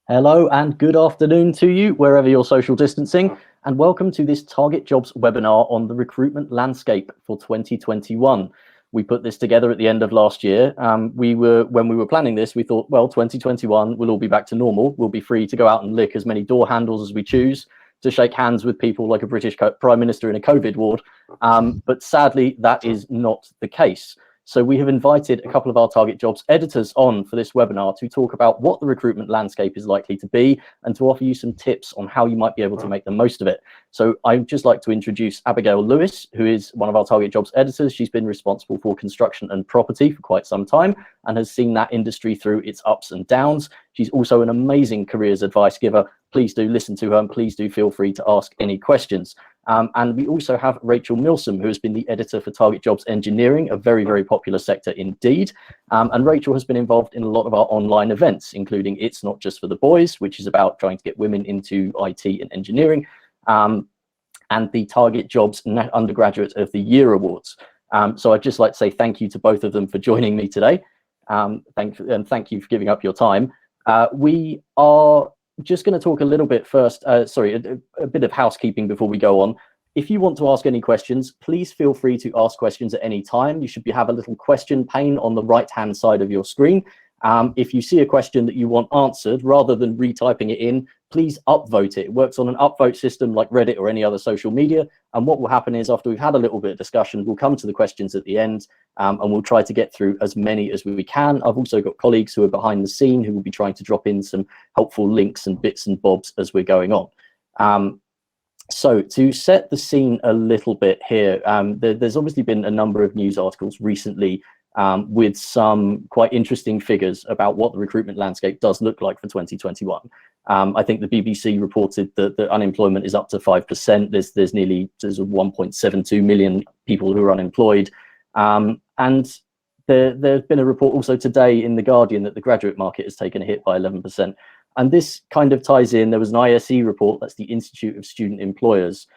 Hello and good afternoon to you, wherever you're social distancing, and welcome to this TARGETjobs webinar on the recruitment landscape for 2021. We put this together at the end of last year. When we were planning this, we thought, well, 2021, we'll all be back to normal. We'll be free to go out and lick as many door handles as we choose, to shake hands with people like a British Prime Minister in a COVID ward. But sadly, that is not the case. So we have invited a couple of our TARGETjobs editors on for this webinar to talk about what the recruitment landscape is likely to be and to offer you some tips on how you might be able to make the most of it. So I'd just like to introduce Abigail Lewis, who is one of our TARGETjobs editors. She's been responsible for construction and property for quite some time and has seen that industry through its ups and downs. She's also an amazing careers advice giver. Please do listen to her and please do feel free to ask any questions. And we also have Rachel Milsom, who has been the editor for TARGETjobs Engineering, a very, very popular sector indeed. And Rachel has been involved in a lot of our online events, including It's Not Just for the Boys, which is about trying to get women into IT and engineering, and the TARGETjobs Undergraduate of the Year Awards. So I'd just like to say thank you to both of them for joining me today. Thank you for giving up your time. We are just going to talk a little bit first, a bit of housekeeping before we go on. If you want to ask any questions, please feel free to ask questions at any time. You should have a little question pane on the right-hand side of your screen. If you see a question that you want answered, rather than retyping it in, please upvote it. It works on an upvote system like Reddit or any other social media. And what will happen is after we've had a little bit of discussion, we'll come to the questions at the end and we'll try to get through as many as we can. I've also got colleagues who are behind the scene who will be trying to drop in some helpful links and bits and bobs as we're going on. So to set the scene a little bit here, there's obviously been a number of news articles recently with some quite interesting figures about what the recruitment landscape does look like for 2021. I think the BBC reported that the unemployment is up to 5%. There's 1.72 million people who are unemployed. And there's been a report also today in The Guardian that the graduate market has taken a hit by 11%. And this kind of ties in, there was an ISE report, that's the Institute of Student Employers,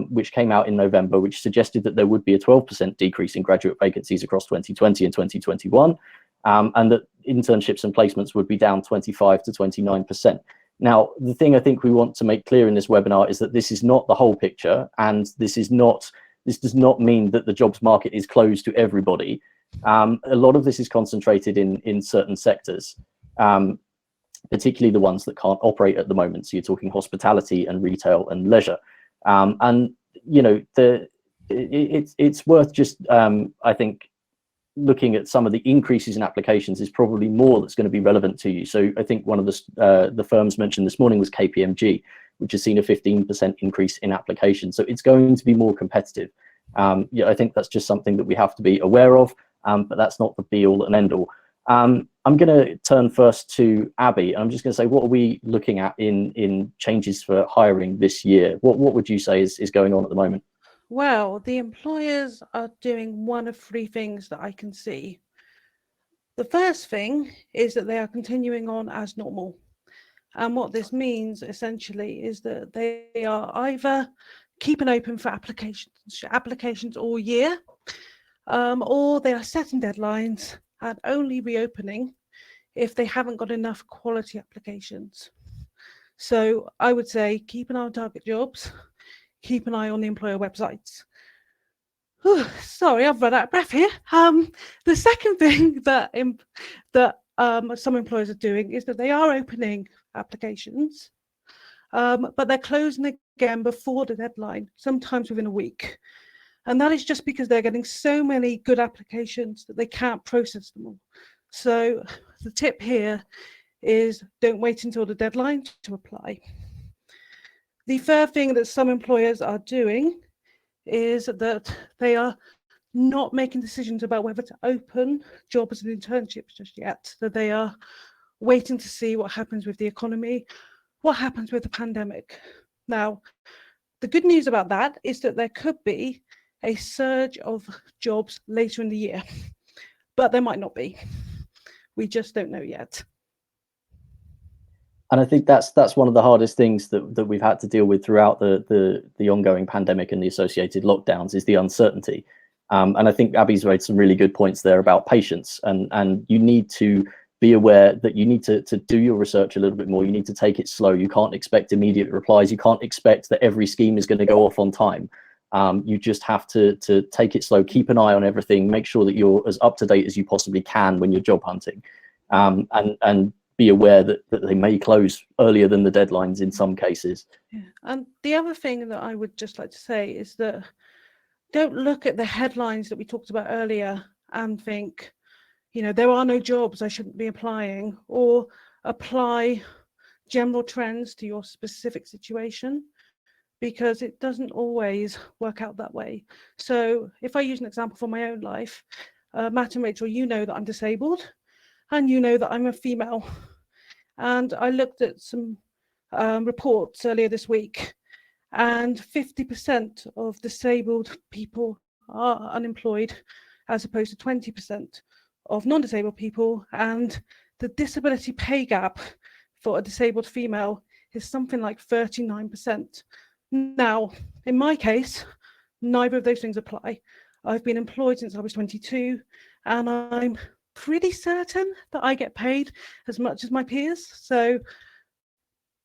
which came out in November, which suggested that there would be a 12% decrease in graduate vacancies across 2020 and 2021, and that internships and placements would be down 25 to 29%. Now, the thing I think we want to make clear in this webinar is that this is not the whole picture, and this does not mean that the jobs market is closed to everybody. A lot of this is concentrated in certain sectors, particularly the ones that can't operate at the moment. So you're talking hospitality and retail and leisure. And you know, it's worth just I think looking at some of the increases in applications is probably more that's going to be relevant to you. So I think one of the firms mentioned this morning was KPMG, which has seen a 15% increase in applications. So it's going to be more competitive. Yeah, I think that's just something that we have to be aware of, but that's not the be all and end all. I'm going to turn first to Abby, and I'm just going to say, what are we looking at in changes for hiring this year? What would you say is going on at the moment? Well, the employers are doing one of three things that I can see. The first thing is that they are continuing on as normal. And what this means essentially is that they are either keeping open for applications all year, or they are setting deadlines and only reopening if they haven't got enough quality applications. So I would say keep an eye on TARGETjobs, keep an eye on the employer websites. Whew, sorry, I've run out of breath here. The second thing that some employers are doing is that they are opening applications, but they're closing again before the deadline, sometimes within a week. And that is just because they're getting so many good applications that they can't process them all. So the tip here is don't wait until the deadline to apply. The third thing that some employers are doing is that they are not making decisions about whether to open jobs and internships just yet, that they are waiting to see what happens with the economy, what happens with the pandemic. Now, the good news about that is that there could be a surge of jobs later in the year, but there might not be. We just don't know yet. And I think that's one of the hardest things that we've had to deal with throughout the ongoing pandemic and the associated lockdowns is the uncertainty. And I think Abby's made some really good points there about patience, and you need to be aware that you need to do your research a little bit more. You need to take it slow. You can't expect immediate replies. You can't expect that every scheme is going to go off on time. You just have to take it slow, keep an eye on everything, make sure that you're as up to date as you possibly can when you're job hunting, and be aware that they may close earlier than the deadlines in some cases. Yeah. And the other thing that I would just like to say is that don't look at the headlines that we talked about earlier and think, there are no jobs, I shouldn't be applying, or apply general trends to your specific situation, because it doesn't always work out that way. So if I use an example from my own life, Matt and Rachel, you know that I'm disabled, and you know that I'm a female. And I looked at some reports earlier this week, and 50% of disabled people are unemployed, as opposed to 20% of non-disabled people. And the disability pay gap for a disabled female is something like 39%. Now, in my case, neither of those things apply. I've been employed since I was 22, and I'm pretty certain that I get paid as much as my peers. So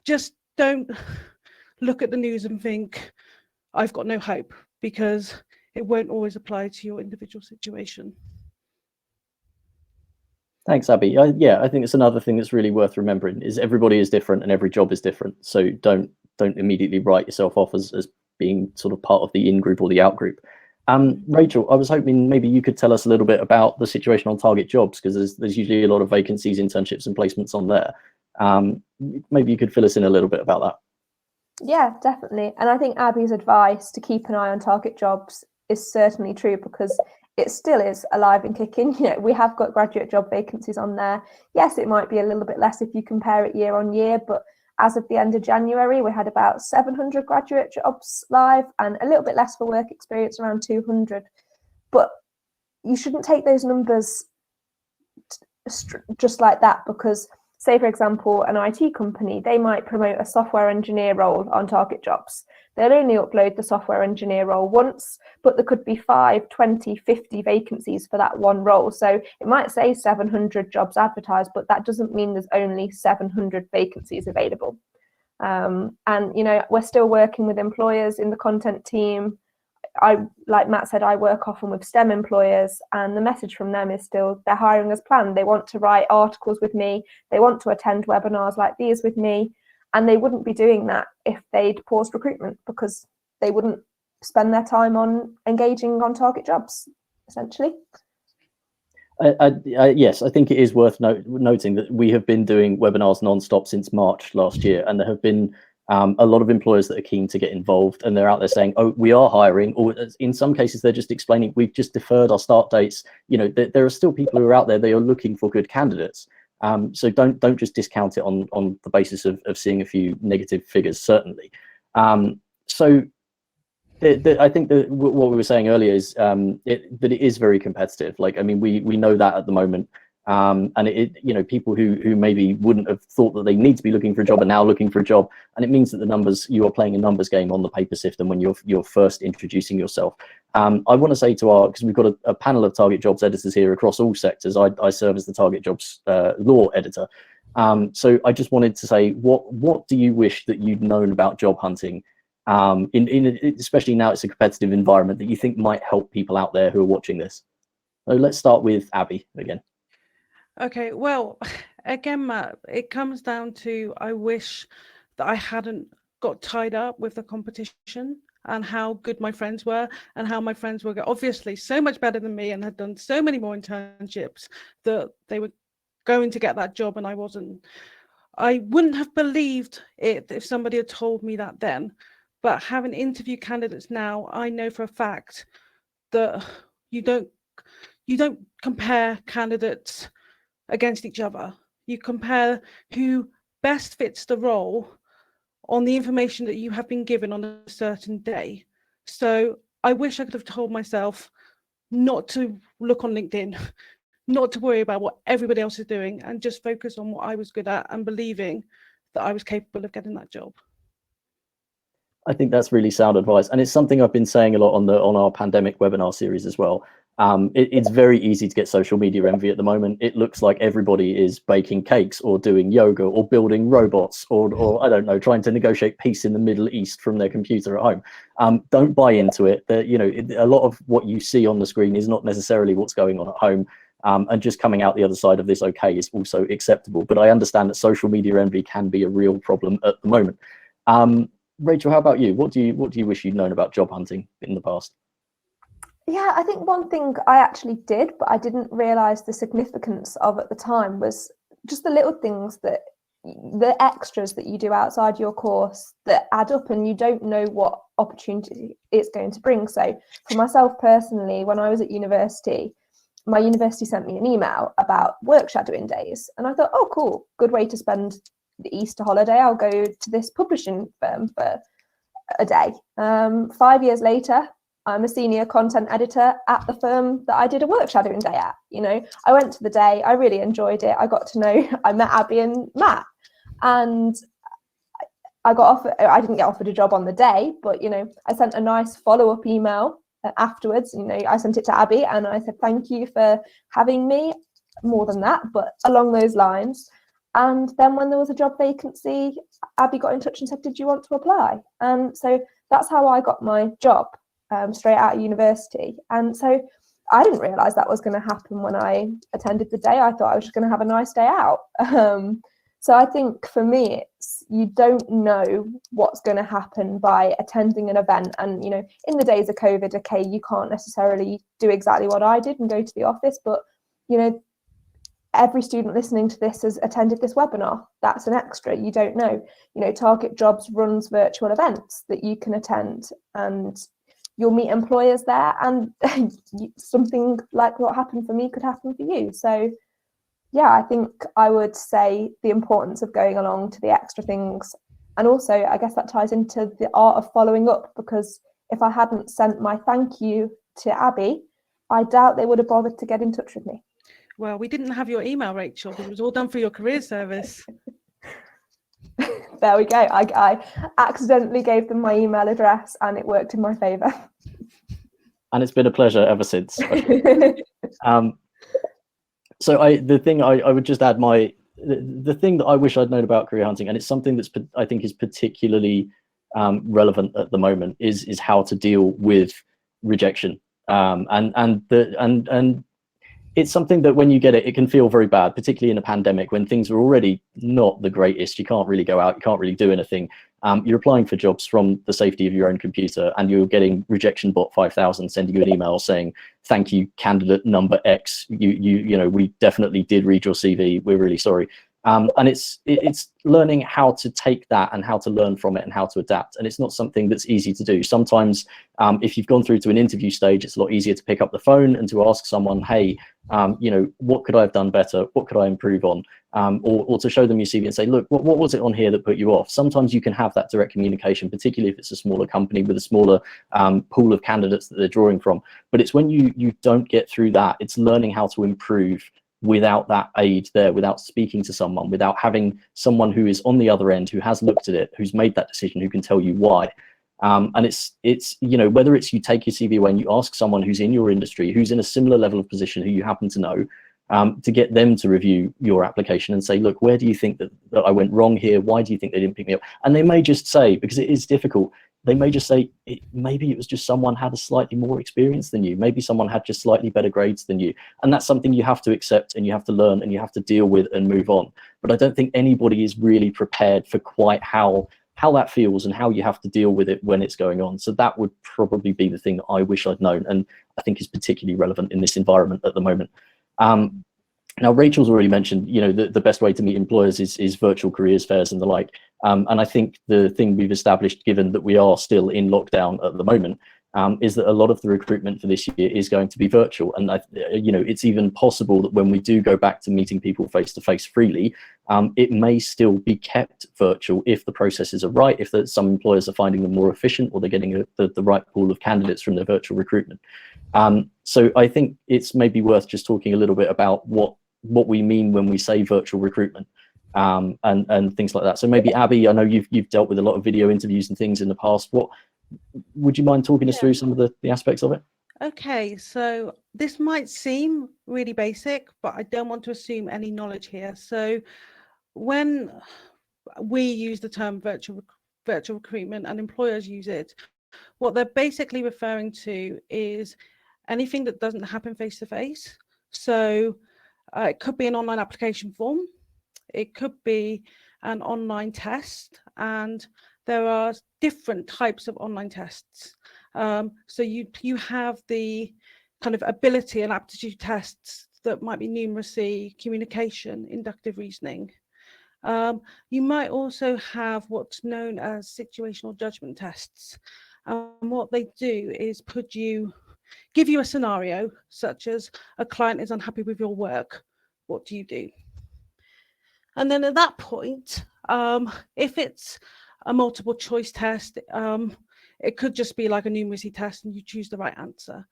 just don't look at the news and think, I've got no hope, because it won't always apply to your individual situation. Thanks, Abby. Yeah, I think it's another thing that's really worth remembering is everybody is different and every job is different. So don't immediately write yourself off as being sort of part of the in-group or the out-group. Rachel, I was hoping maybe you could tell us a little bit about the situation on TARGETjobs, because there's usually a lot of vacancies, internships and placements on there. Maybe you could fill us in a little bit about that. Yeah, definitely. And I think Abby's advice to keep an eye on TARGETjobs is certainly true, because it still is alive and kicking. We have got graduate job vacancies on there. Yes, it might be a little bit less if you compare it year on year, but as of the end of January, we had about 700 graduate jobs live, and a little bit less for work experience, around 200. But you shouldn't take those numbers just like that, because say, for example, an IT company, they might promote a software engineer role on TARGETjobs. They'll only upload the software engineer role once, but there could be 5, 20, 50 vacancies for that one role. So it might say 700 jobs advertised, but that doesn't mean there's only 700 vacancies available. And, we're still working with employers in the content team. Like Matt said, I work often with STEM employers, and the message from them is still they're hiring as planned. They want to write articles with me. They want to attend webinars like these with me. And they wouldn't be doing that if they'd paused recruitment, because they wouldn't spend their time on engaging on TARGETjobs, essentially. Yes, I think it is worth noting that we have been doing webinars non-stop since March last year, and there have been a lot of employers that are keen to get involved, and they're out there saying, oh, we are hiring, or in some cases they're just explaining we've just deferred our start dates. There are still people who are out there, they are looking for good candidates. So don't just discount it on the basis of seeing a few negative figures, certainly. So I think that what we were saying earlier is that it is very competitive. We know that at the moment. And people who maybe wouldn't have thought that they need to be looking for a job are now looking for a job, and it means that you are playing a numbers game on the paper system when you're first introducing yourself. I want to say because we've got a panel of TARGETjobs editors here across all sectors. I serve as the TARGETjobs law editor. So I just wanted to say, what do you wish that you'd known about job hunting, especially now it's a competitive environment, that you think might help people out there who are watching this? So let's start with Abby again. Okay, well, again, Matt, it comes down to I wish that I hadn't got tied up with the competition and how good my friends were, and how my friends were obviously so much better than me and had done so many more internships that they were going to get that job and I wasn't. I wouldn't have believed it if somebody had told me that then, but having interviewed candidates now, I know for a fact that you don't compare candidates against each other. You compare who best fits the role on the information that you have been given on a certain day. So I wish I could have told myself not to look on LinkedIn, not to worry about what everybody else is doing, and just focus on what I was good at and believing that I was capable of getting that job. I think that's really sound advice, and it's something I've been saying a lot on our pandemic webinar series as well. It's very easy to get social media envy at the moment. It looks like everybody is baking cakes or doing yoga or building robots or I don't know, trying to negotiate peace in the Middle East from their computer at home. Don't buy into it. A lot of what you see on the screen is not necessarily what's going on at home. And just coming out the other side of this okay is also acceptable. But I understand that social media envy can be a real problem at the moment. Rachel, how about you? What do you wish you'd known about job hunting in the past? Yeah, I think one thing I actually did, but I didn't realise the significance of at the time, was just the little things, that the extras that you do outside your course that add up, and you don't know what opportunity it's going to bring. So for myself personally, when I was at university, my university sent me an email about work shadowing days, and I thought, oh cool, good way to spend the Easter holiday. I'll go to this publishing firm for a day. 5 years later, I'm a senior content editor at the firm that I did a work shadowing day at. I went to the day, I really enjoyed it. I met Abby and Matt, and I didn't get offered a job on the day, but I sent a nice follow-up email afterwards. I sent it to Abby and I said, thank you for having me, more than that, but along those lines. And then when there was a job vacancy, Abby got in touch and said, did you want to apply? And so that's how I got my job. Straight out of university. And so I didn't realise that was going to happen when I attended the day. I thought I was just going to have a nice day out. So I think for me, you don't know what's going to happen by attending an event. And, in the days of COVID, okay, you can't necessarily do exactly what I did and go to the office, but, every student listening to this has attended this webinar. That's an extra. You don't know. TARGETjobs runs virtual events that you can attend, and you'll meet employers there, and something like what happened for me could happen for you. So yeah, I think I would say the importance of going along to the extra things. And also, I guess that ties into the art of following up, because if I hadn't sent my thank you to Abby, I doubt they would have bothered to get in touch with me. Well, we didn't have your email, Rachel, but it was all done for your career service. There we go. I accidentally gave them my email address and it worked in my favour. And it's been a pleasure ever since. So the thing I would just add, the thing that I wish I'd known about career hunting, and it's something that's I think is particularly relevant at the moment, is how to deal with rejection. And it's something that when you get it, it can feel very bad, particularly in a pandemic when things are already not the greatest. You can't really go out, you can't really do anything. You're applying for jobs from the safety of your own computer, and you're getting Rejection Bot 5000 sending you an email saying, thank you, candidate number X. We definitely did read your CV. We're really sorry. And it's learning how to take that and how to learn from it and how to adapt. And it's not something that's easy to do. Sometimes if you've gone through to an interview stage, it's a lot easier to pick up the phone and to ask someone, hey, what could I have done better? What could I improve on? Or to show them your CV and say, look, what was it on here that put you off? Sometimes you can have that direct communication, particularly if it's a smaller company with a smaller pool of candidates that they're drawing from. But it's when you don't get through that, it's learning how to improve without that aid there, without speaking to someone, without having someone who is on the other end, who has looked at it, who's made that decision, who can tell you why. And it's whether it's you take your CV away and you ask someone who's in your industry, who's in a similar level of position, who you happen to know, to get them to review your application and say, look, where do you think that I went wrong here? Why do you think they didn't pick me up? And they may just say, because it is difficult, they may just say, maybe it was just someone had a slightly more experience than you. Maybe someone had just slightly better grades than you. And that's something you have to accept and you have to learn and you have to deal with and move on. But I don't think anybody is really prepared for quite how that feels and how you have to deal with it when it's going on. So that would probably be the thing that I wish I'd known, and I think is particularly relevant in this environment at the moment. Now, Rachel's already mentioned, the best way to meet employers is virtual careers fairs and the like. And I think the thing we've established, given that we are still in lockdown at the moment, is that a lot of the recruitment for this year is going to be virtual. And it's even possible that when we do go back to meeting people face to face freely, it may still be kept virtual if the processes are right, if some employers are finding them more efficient, or they're getting the right pool of candidates from their virtual recruitment. So I think it's maybe worth just talking a little bit about what we mean when we say virtual recruitment, and things like that. So maybe Abby, I know you've dealt with a lot of video interviews and things in the past. What would you mind talking us through some of the aspects of it? Okay, so this might seem really basic, but I don't want to assume any knowledge here. So when we use the term virtual recruitment and employers use it, what they're basically referring to is anything that doesn't happen face to face. So it could be an online application form, it could be an online test, and there are different types of online tests. So you have the kind of ability and aptitude tests that might be numeracy, communication, inductive reasoning. You might also have what's known as situational judgment tests. And what they do is give you a scenario, such as a client is unhappy with your work. What do you do? And then at that point, if it's a multiple choice test, it could just be like a numeracy test and you choose the right answer.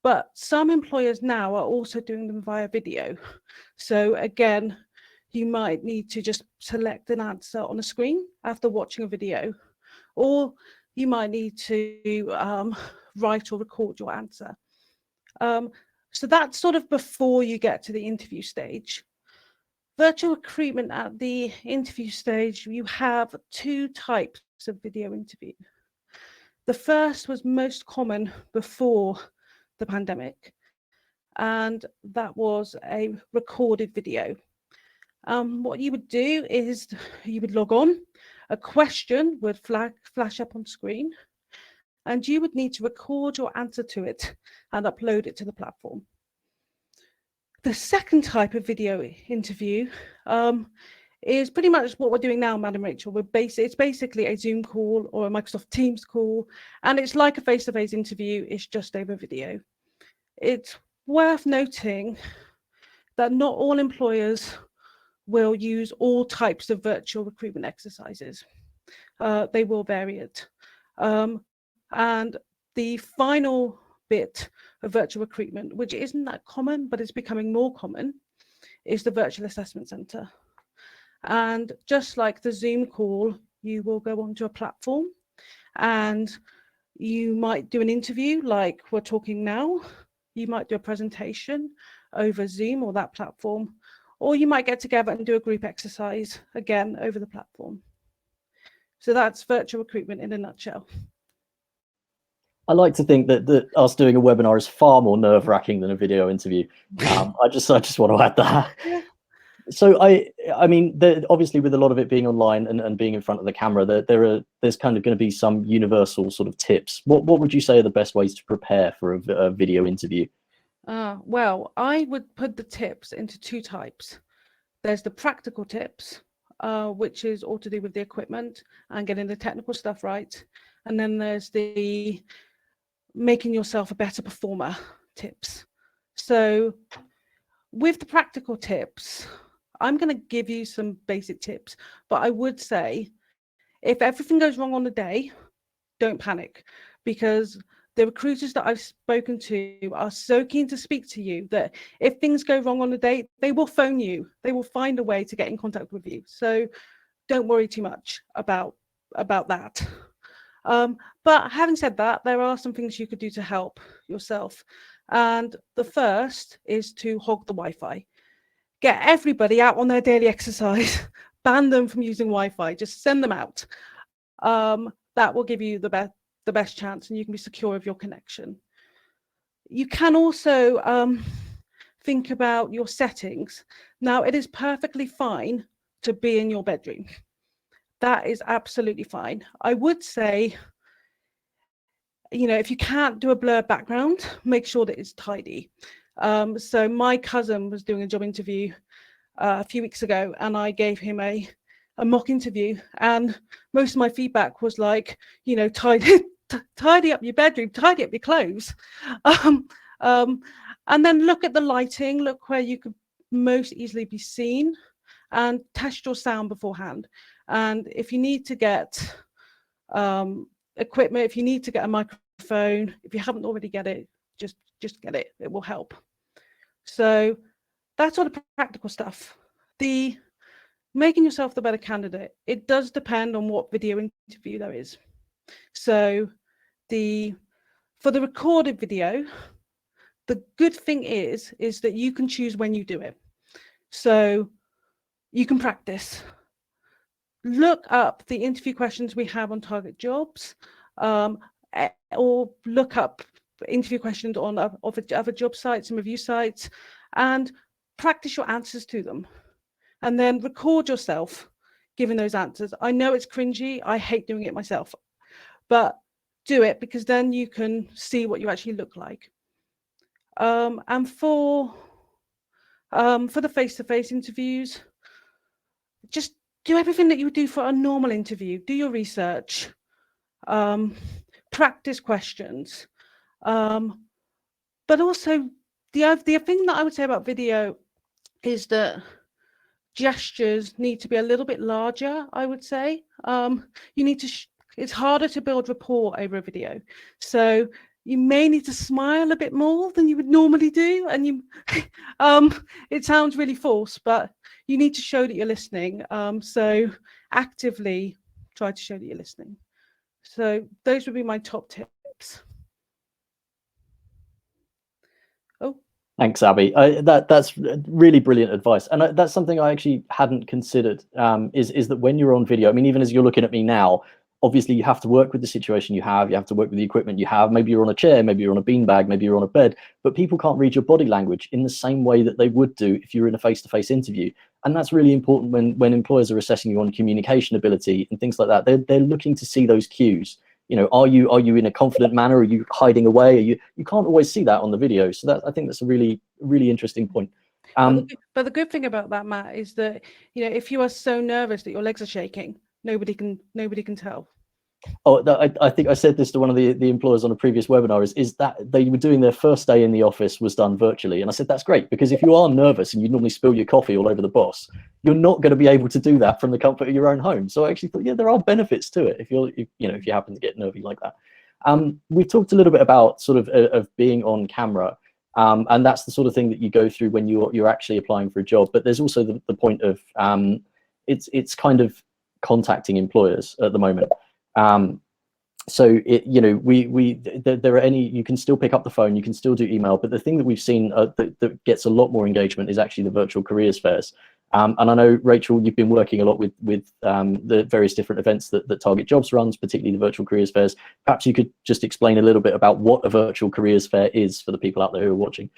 But some employers now are also doing them via video. So again, you might need to just select an answer on a screen after watching a video, or you might need to write or record your answer. So that's sort of before you get to the interview stage. Virtual recruitment at the interview stage, you have two types of video interview. The first was most common before the pandemic, and that was a recorded video. What you would do is you would log on, a question would flash up on screen, and you would need to record your answer to it and upload it to the platform. The second type of video interview is pretty much what we're doing now, Madam Rachel. It's basically a Zoom call or a Microsoft Teams call, and it's like a face-to-face interview, it's just over video. It's worth noting that not all employers will use all types of virtual recruitment exercises. They will vary it. And the final bit of virtual recruitment, which isn't that common, but it's becoming more common, is the virtual assessment center. And just like the Zoom call, you will go onto a platform and you might do an interview like we're talking now. You might do a presentation over Zoom or that platform, or you might get together and do a group exercise, again, over the platform. So that's virtual recruitment in a nutshell. I like to think that us doing a webinar is far more nerve-wracking than a video interview. I just want to add that. Yeah. So I mean, obviously with a lot of it being online and being in front of the camera, there's kind of going to be some universal sort of tips. What would you say are the best ways to prepare for a video interview? Well, I would put the tips into two types. There's the practical tips, which is all to do with the equipment and getting the technical stuff right. And then there's the making yourself a better performer tips. So with the practical tips, I'm going to give you some basic tips, but I would say if everything goes wrong on the day, don't panic, because the recruiters that I've spoken to are so keen to speak to you that if things go wrong on the day, they will phone you. They will find a way to get in contact with you. So don't worry too much about that. But having said that, there are some things you could do to help yourself. And the first is to hog the Wi-Fi. Get everybody out on their daily exercise. Ban them from using Wi-Fi. Just send them out. That will give you the best chance, and you can be secure of your connection. You can also think about your settings. Now, it is perfectly fine to be in your bedroom. That is absolutely fine. I would say, if you can't do a blurred background, make sure that it's tidy. So my cousin was doing a job interview a few weeks ago, and I gave him a mock interview, and most of my feedback was like, tidy up your bedroom, tidy up your clothes. And then look at the lighting, look where you could most easily be seen, and test your sound beforehand. And if you need to get equipment, if you need to get a microphone, if you haven't already get it, just get it. It will help. So that's all the practical stuff. The making yourself the better candidate, it does depend on what video interview there is. So the For the recorded video, the good thing is that you can choose when you do it. So you can practice. Look up the interview questions we have on TARGETjobs, or look up interview questions on other job sites and review sites, and practice your answers to them. And then record yourself giving those answers. I know it's cringy. I hate doing it myself, but do it, because then you can see what you actually look like. And for the face-to-face interviews, just do everything that you would do for a normal interview. Do your research, practice questions, but also the thing that I would say about video is that gestures need to be a little bit larger, I would say. You need to, it's harder to build rapport over a video. So you may need to smile a bit more than you would normally do. And you, it sounds really forced, but you need to show that you're listening. So actively try to show that you're listening. So those would be my top tips. Oh. Thanks, Abby. That's really brilliant advice, and that's something I actually hadn't considered. Is that when you're on video, I mean, even as you're looking at me now, obviously you have to work with the situation you have to work with the equipment you have. Maybe you're on a chair, maybe you're on a beanbag, maybe you're on a bed, but people can't read your body language in the same way that they would do if you're in a face-to-face interview. And that's really important when employers are assessing you on communication ability and things like that. They're looking to see those cues. You know, are you in a confident manner? Are you hiding away? You can't always see that on the video. So that, I think that's a really interesting point. But the good thing about that, Matt, is that, you know, if you are so nervous that your legs are shaking, nobody can tell. Oh, I think I said this to one of the employers on a previous webinar, is that they were doing their first day in the office was done virtually. And I said, that's great, because if you are nervous and you normally spill your coffee all over the boss, you're not going to be able to do that from the comfort of your own home. So I actually thought, yeah, there are benefits to it if if you happen to get nervy like that. We talked a little bit about sort of being on camera. And that's the sort of thing that you go through when you're actually applying for a job. But there's also the point of it's kind of contacting employers at the moment. So there are you can still pick up the phone, you can still do email, but the thing that we've seen that gets a lot more engagement is actually the virtual careers fairs. And I know, Rachel, you've been working a lot with the various different events that TARGETjobs runs, particularly the virtual careers fairs. Perhaps you could just explain a little bit about what a virtual careers fair is for the people out there who are watching.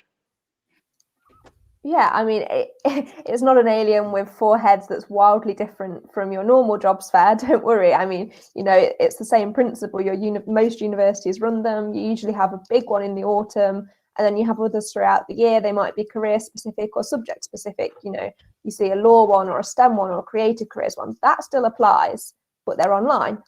Yeah, I mean, it's not an alien with 4 heads that's wildly different from your normal jobs fair. Don't worry. I mean, you know, it's the same principle. Most universities run them. You usually have a big one in the autumn, and then you have others throughout the year. They might be career specific or subject specific. You know, you see a law one or a STEM one or a creative careers one. That still applies, but they're online.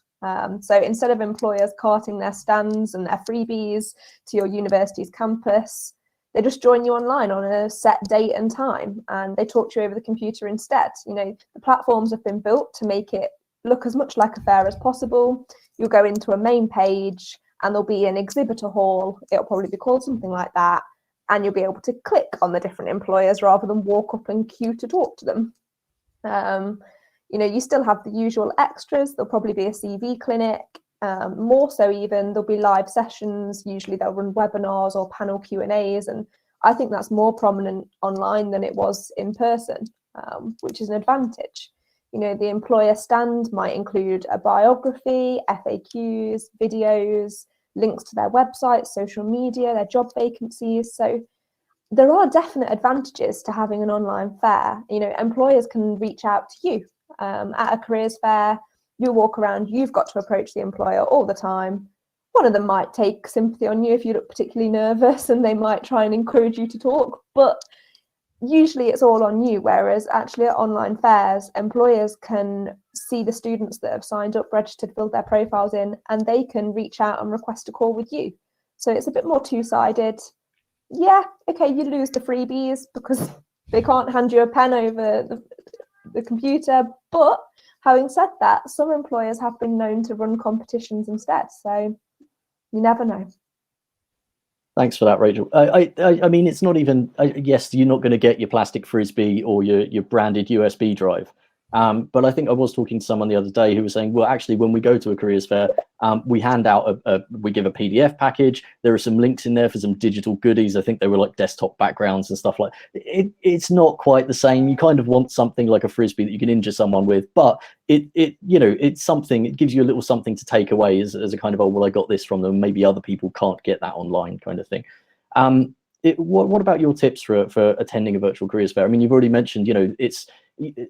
So instead of employers carting their stands and their freebies to your university's campus, they just join you online on a set date and time, and they talk to you over the computer instead. You know, the platforms have been built to make it look as much like a fair as possible. You'll go into a main page and there'll be an exhibitor hall. It'll probably be called something like that. And you'll be able to click on the different employers rather than walk up and queue to talk to them. You know, you still have the usual extras. There'll probably be a CV clinic. More so even, there'll be live sessions. Usually they'll run webinars or panel Q&As, and I think that's more prominent online than it was in person, which is an advantage. You know, the employer stand might include a biography, FAQs, videos, links to their website, social media, their job vacancies. So there are definite advantages to having an online fair. You know, employers can reach out to you at a careers fair. You walk around, you've got to approach the employer all the time. One of them might take sympathy on you if you look particularly nervous, and they might try and encourage you to talk, but usually it's all on you. Whereas actually at online fairs, employers can see the students that have signed up, registered, filled their profiles in, and they can reach out and request a call with you. So it's a bit more two-sided. Yeah, okay, you lose the freebies because they can't hand you a pen over the computer, but having said that, some employers have been known to run competitions instead, so you never know. Thanks for that, Rachel. I mean, it's not even, yes, you're not going to get your plastic frisbee or your branded USB drive, But I think I was talking to someone the other day who was saying, well, actually, when we go to a careers fair, we hand out we give a PDF package. There are some links in there for some digital goodies. I think they were like desktop backgrounds and stuff like it. It's not quite the same. You kind of want something like a frisbee that you can injure someone with, but it's something. It gives you a little something to take away as a kind of, oh, well, I got this from them. Maybe other people can't get that online, kind of thing. What about your tips for attending a virtual careers fair? I mean, you've already mentioned, it's,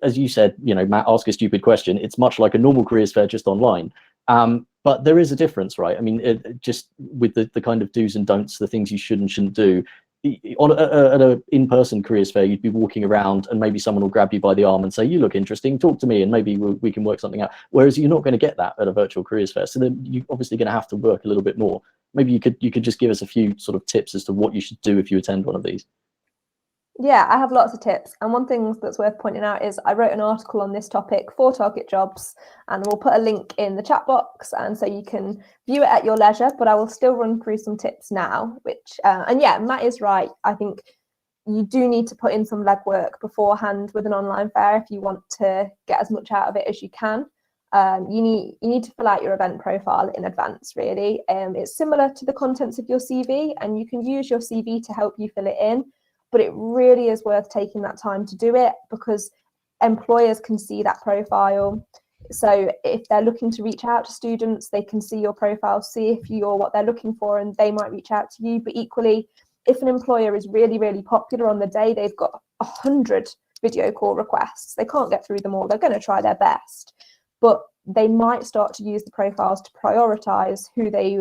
as you said, Matt, ask a stupid question. It's much like a normal careers fair, just online. But there is a difference, right? I mean, just with the kind of do's and don'ts, the things you should and shouldn't do. At an in-person careers fair, you'd be walking around and maybe someone will grab you by the arm and say, you look interesting, talk to me, and maybe we can work something out. Whereas you're not going to get that at a virtual careers fair. So then you're obviously going to have to work a little bit more. Maybe you could just give us a few sort of tips as to what you should do if you attend one of these. Yeah, I have lots of tips. And one thing that's worth pointing out is I wrote an article on this topic for TARGETjobs, and we'll put a link in the chat box, and so you can view it at your leisure, but I will still run through some tips now, which, and yeah, Matt is right. I think you do need to put in some legwork beforehand with an online fair if you want to get as much out of it as you can. You need to fill out your event profile in advance, really. It's similar to the contents of your CV, and you can use your CV to help you fill it in. But it really is worth taking that time to do it, because employers can see that profile. So if they're looking to reach out to students, they can see your profile, see if you're what they're looking for, and they might reach out to you. But equally, if an employer is really, really popular on the day, they've got 100 video call requests. They can't get through them all. They're going to try their best. But they might start to use the profiles to prioritize who they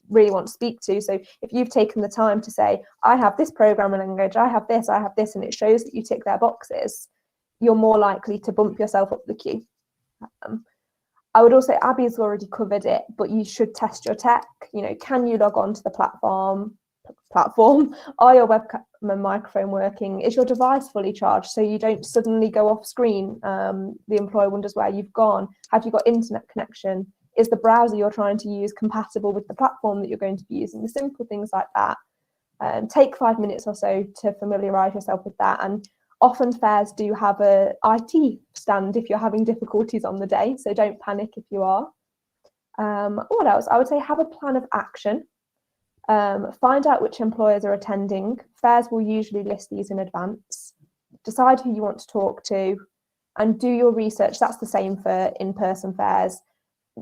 really want to speak to. So if you've taken the time to say, I have this programming language, I have this, and it shows that you tick their boxes, you're more likely to bump yourself up the queue. I would also, Abby's already covered it, but you should test your tech. Can you log on to the platform? Are your webcam and microphone working? Is your device fully charged so you don't suddenly go off screen? The employer wonders where you've gone. Have you got internet connection? Is the browser you're trying to use compatible with the platform that you're going to be using? The simple things like that. Take 5 minutes or so to familiarise yourself with that. And often fairs do have a IT stand if you're having difficulties on the day, so don't panic if you are. What else? I would say have a plan of action. Find out which employers are attending. Fairs will usually list these in advance. Decide who you want to talk to and do your research. That's the same for in-person fairs.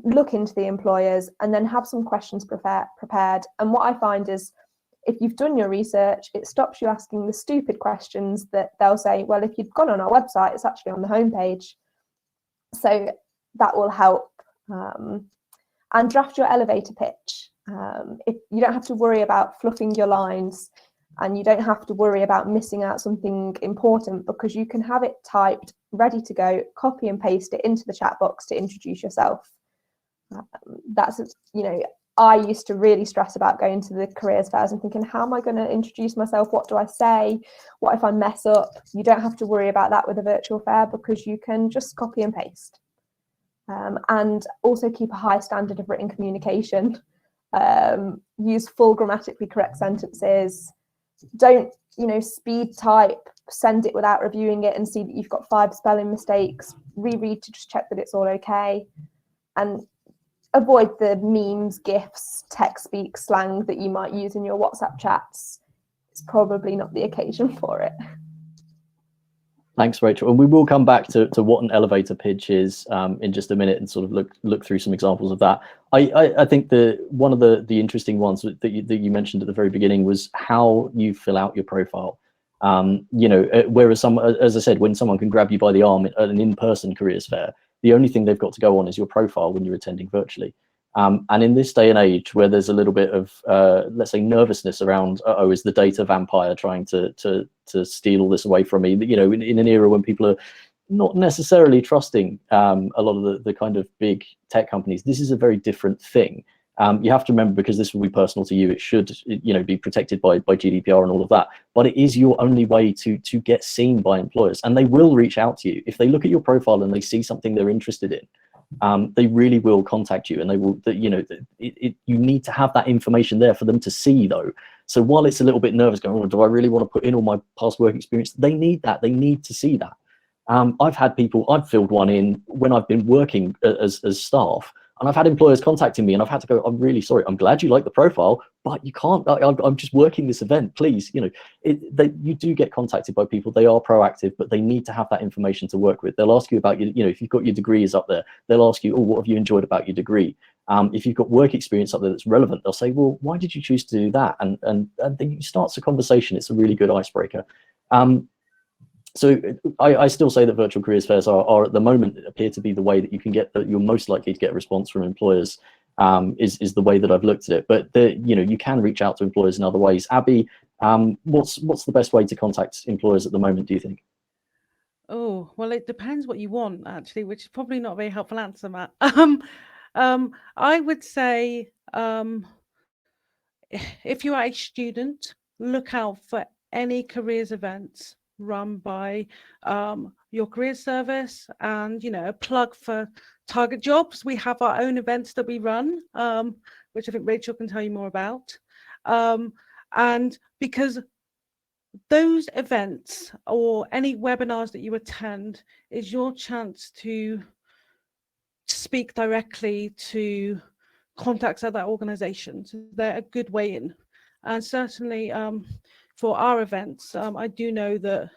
Look into the employers and then have some questions prepared. And what I find is if you've done your research, it stops you asking the stupid questions that they'll say, well, if you've gone on our website, it's actually on the homepage. So that will help. And draft your elevator pitch. If you don't have to worry about fluffing your lines, and you don't have to worry about missing out something important, because you can have it typed, ready to go, copy and paste it into the chat box to introduce yourself. That's, I used to really stress about going to the careers fairs and thinking, how am I going to introduce myself? What do I say? What if I mess up? You don't have to worry about that with a virtual fair, because you can just copy and paste. And also keep a high standard of written communication. Use full grammatically correct sentences. Don't, speed type, send it without reviewing it and see that you've got 5 spelling mistakes. Reread to just check that it's all okay. And avoid the memes, GIFs, tech speak, slang that you might use in your WhatsApp chats. It's probably not the occasion for it. Thanks, Rachel. And we will come back to what an elevator pitch is in just a minute and sort of look through some examples of that. I think one of the interesting ones that you mentioned at the very beginning was how you fill out your profile. Whereas as I said, when someone can grab you by the arm at an in-person careers fair, the only thing they've got to go on is your profile when you're attending virtually. And in this day and age where there's a little bit of, let's say, nervousness around, is the data vampire trying to steal all this away from me? In an era when people are not necessarily trusting a lot of the kind of big tech companies, this is a very different thing. You have to remember, because this will be personal to you, it should be protected by GDPR and all of that. But it is your only way to get seen by employers, and they will reach out to you if they look at your profile and they see something they're interested in. They really will contact you, and they will. You need to have that information there for them to see, though. So while it's a little bit nervous, going, do I really want to put in all my past work experience? They need that. They need to see that. I've filled one in when I've been working as staff, and I've had employers contacting me, and I've had to go, I'm really sorry, I'm glad you like the profile, but you can't, I'm just working this event, please. You know, you do get contacted by people. They are proactive, but they need to have that information to work with. They'll ask you about if you've got your degrees up there, they'll ask you, oh, what have you enjoyed about your degree? If you've got work experience up there that's relevant, they'll say, well, why did you choose to do that? And then it starts a conversation. It's a really good icebreaker. So I still say that virtual careers fairs are at the moment appear to be the way that you can that you're most likely to get a response from employers, is the way that I've looked at it. But you can reach out to employers in other ways. Abby, what's the best way to contact employers at the moment, do you think? Oh, well, it depends what you want, actually, which is probably not a very helpful answer, Matt. I would say if you are a student, look out for any careers events run by your careers service, and a plug for TARGETjobs. We have our own events that we run, which I think Rachel can tell you more about. And because those events or any webinars that you attend is your chance to speak directly to contacts at that organization. So they're a good way in. And certainly for our events, I do know that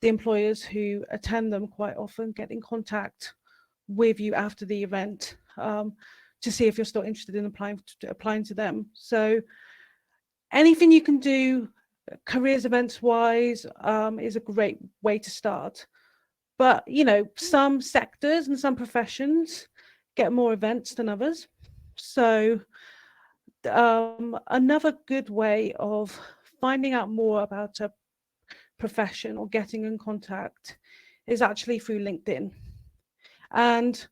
the employers who attend them quite often get in contact with you after the event to see if you're still interested in applying to them. So anything you can do careers events wise is a great way to start. But some sectors and some professions get more events than others. So another good way of finding out more about a profession or getting in contact is actually through LinkedIn. And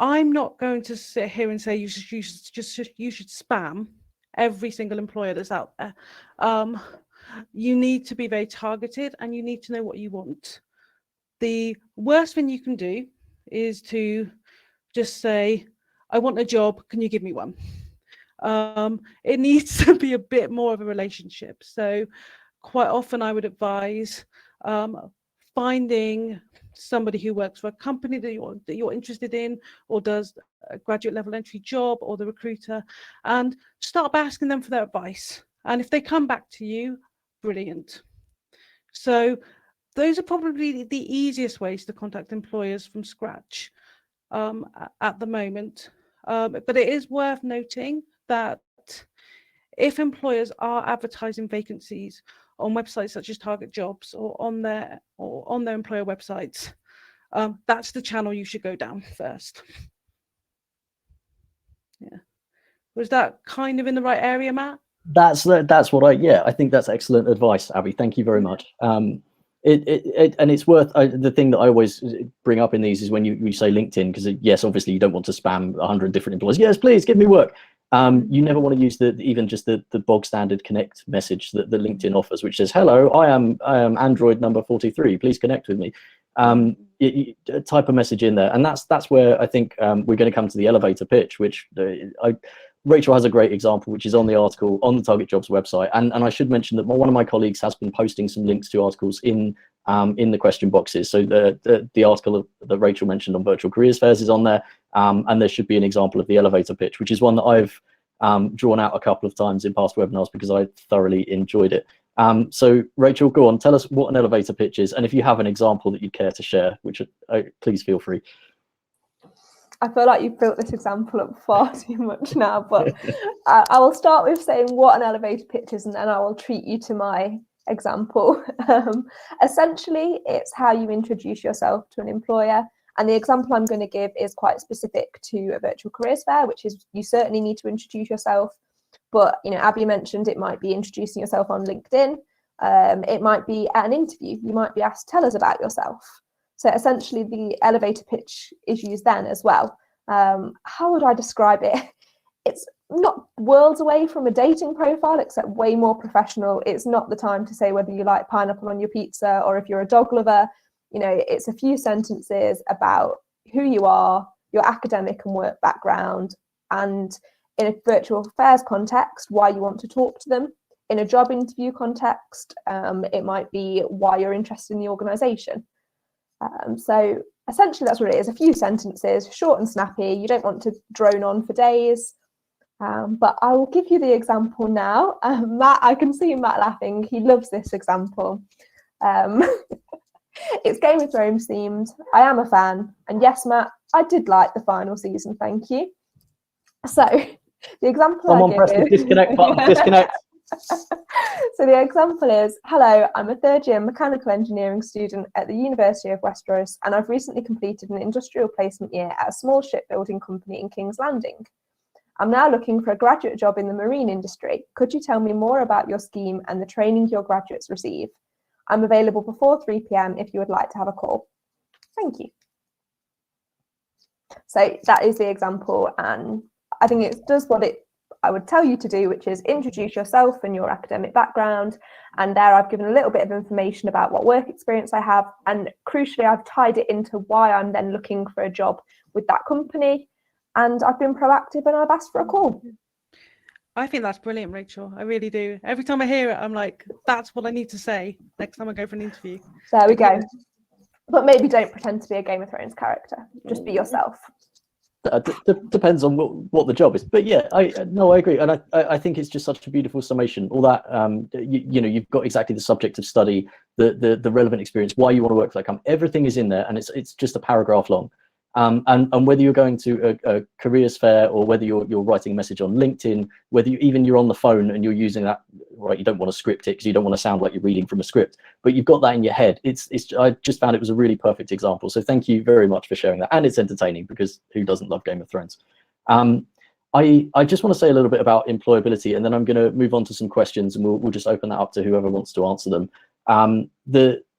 I'm not going to sit here and say you should spam every single employer that's out there. You need to be very targeted, and you need to know what you want. The worst thing you can do is to just say, I want a job, can you give me one? It needs to be a bit more of a relationship. So quite often I would advise finding somebody who works for a company that you're interested in, or does a graduate level entry job, or the recruiter, and start by asking them for their advice. And if they come back to you, brilliant. So those are probably the easiest ways to contact employers from scratch at the moment. But it is worth noting that if employers are advertising vacancies on websites such as TARGETjobs or on their employer websites, that's the channel you should go down first. Yeah. Was that kind of in the right area, Matt? That's what I think that's excellent advice, Abby. Thank you very much. And it's worth, the thing that I always bring up in these is when you say LinkedIn, because yes, obviously you don't want to spam 100 different employers. Yes, please give me work. You never want to use even just the bog standard connect message that the LinkedIn offers, which says, hello, I am Android number 43, please connect with me. You type a message in there, and that's where I think we're going to come to the elevator pitch, which Rachel has a great example, which is on the article on the TARGETjobs website. And I should mention that one of my colleagues has been posting some links to articles in the question boxes. So the article that Rachel mentioned on virtual careers fairs is on there. And there should be an example of the elevator pitch, which is one that I've drawn out a couple of times in past webinars because I thoroughly enjoyed it. So Rachel, go on, tell us what an elevator pitch is. And if you have an example that you'd care to share, which please feel free. I feel like you've built this example up far too much now, but I will start with saying what an elevator pitch is, and then I will treat you to my example. Essentially, it's how you introduce yourself to an employer. And the example I'm going to give is quite specific to a virtual careers fair, which is you certainly need to introduce yourself. But, Abby mentioned it might be introducing yourself on LinkedIn. It might be at an interview. You might be asked, tell us about yourself. So essentially, the elevator pitch is used then as well. How would I describe it? It's not worlds away from a dating profile, except way more professional. It's not the time to say whether you like pineapple on your pizza or if you're a dog lover. It's a few sentences about who you are, your academic and work background, and in a virtual affairs context, why you want to talk to them. In a job interview context, it might be why you're interested in the organisation. So essentially that's what it is, a few sentences, short and snappy. You don't want to drone on for days. But I will give you the example now. Matt, I can see Matt laughing. He loves this example. It's Game of Thrones themed. I am a fan. And yes, Matt, I did like the final season. Thank you. So the example Someone press the disconnect button. Disconnect. So the example is, hello, I'm a third year mechanical engineering student at the University of Westeros, and I've recently completed an industrial placement year at a small shipbuilding company in King's Landing. I'm now looking for a graduate job in the marine industry. Could you tell me more about your scheme and the training your graduates receive? I'm available before 3 p.m. if you would like to have a call. Thank you. So that is the example, and I think it does what I would tell you to do, which is introduce yourself and your academic background. And there I've given a little bit of information about what work experience I have, and crucially I've tied it into why I'm then looking for a job with that company. And I've been proactive and I've asked for a call. I think that's brilliant, Rachel. I really do. Every time I hear it, I'm like, that's what I need to say next time I go for an interview. There we go. But maybe don't pretend to be a Game of Thrones character. Just be yourself. Depends on what the job is, but yeah, I agree, and I think it's just such a beautiful summation. All that you know, you've got exactly the subject of study, the relevant experience, why you want to work for that company. Everything is in there, and it's just a paragraph long. And whether you're going to a careers fair or whether you're writing a message on LinkedIn, whether you're on the phone and you're using that, right, you don't want to script it because you don't want to sound like you're reading from a script, but you've got that in your head. I just found it was a really perfect example. So thank you very much for sharing that. And it's entertaining, because who doesn't love Game of Thrones? I just want to say a little bit about employability, and then I'm going to move on to some questions, and we'll just open that up to whoever wants to answer them.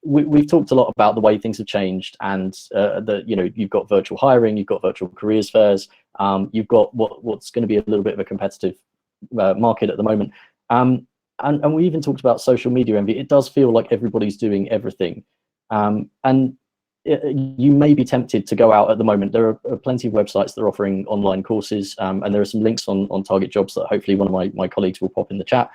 We've talked a lot about the way things have changed, and you know, you've got virtual hiring, you've got virtual careers fairs, you've got what's going to be a little bit of a competitive market at the moment, and we even talked about social media envy. It does feel like everybody's doing everything, and you may be tempted to go out at the moment. There are plenty of websites that are offering online courses, and there are some links on TARGETjobs that hopefully one of my colleagues will pop in the chat.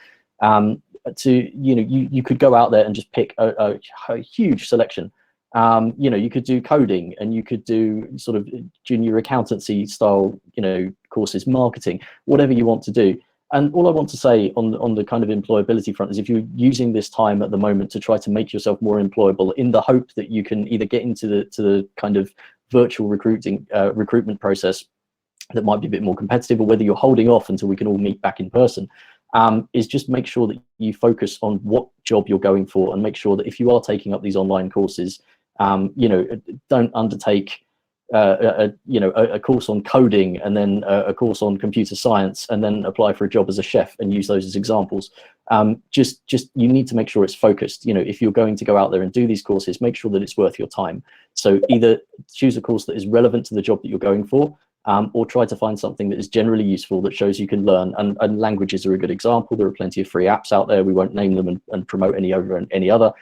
You could go out there and just pick a huge selection. You know, you could do coding, and you could do sort of junior accountancy style, you know, courses, marketing, whatever you want to do. And all I want to say on the kind of employability front is, if you're using this time at the moment to try to make yourself more employable in the hope that you can either get into the kind of virtual recruitment process that might be a bit more competitive, or whether you're holding off until we can all meet back in person, is just make sure that you focus on what job you're going for, and make sure that if you are taking up these online courses, you know, don't undertake a course on coding and then a course on computer science and then apply for a job as a chef and use those as examples. Just you need to make sure it's focused. You know, if you're going to go out there and do these courses, make sure that it's worth your time. So either choose a course that is relevant to the job that you're going for, or try to find something that is generally useful, that shows you can learn. And languages are a good example. There are plenty of free apps out there. We won't name them and promote any over any other.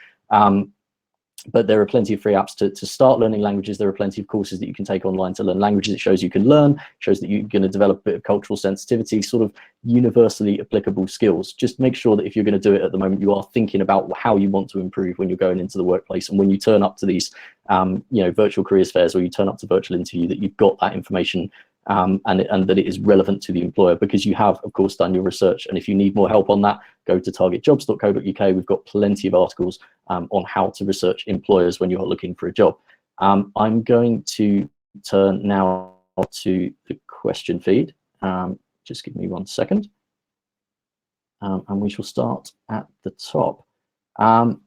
But there are plenty of free apps to start learning languages. There are plenty of courses that you can take online to learn languages. It shows you can learn, shows that you're going to develop a bit of cultural sensitivity, sort of universally applicable skills. Just make sure that if you're going to do it at the moment, you are thinking about how you want to improve when you're going into the workplace. And when you turn up to these virtual careers fairs, or you turn up to virtual interview, that you've got that information, and that it is relevant to the employer, because you have, of course, done your research. And if you need more help on that, go to targetjobs.co.uk. We've got plenty of articles on how to research employers when you're looking for a job. I'm going to turn now to the question feed. Just give me 1 second. And we shall start at the top. And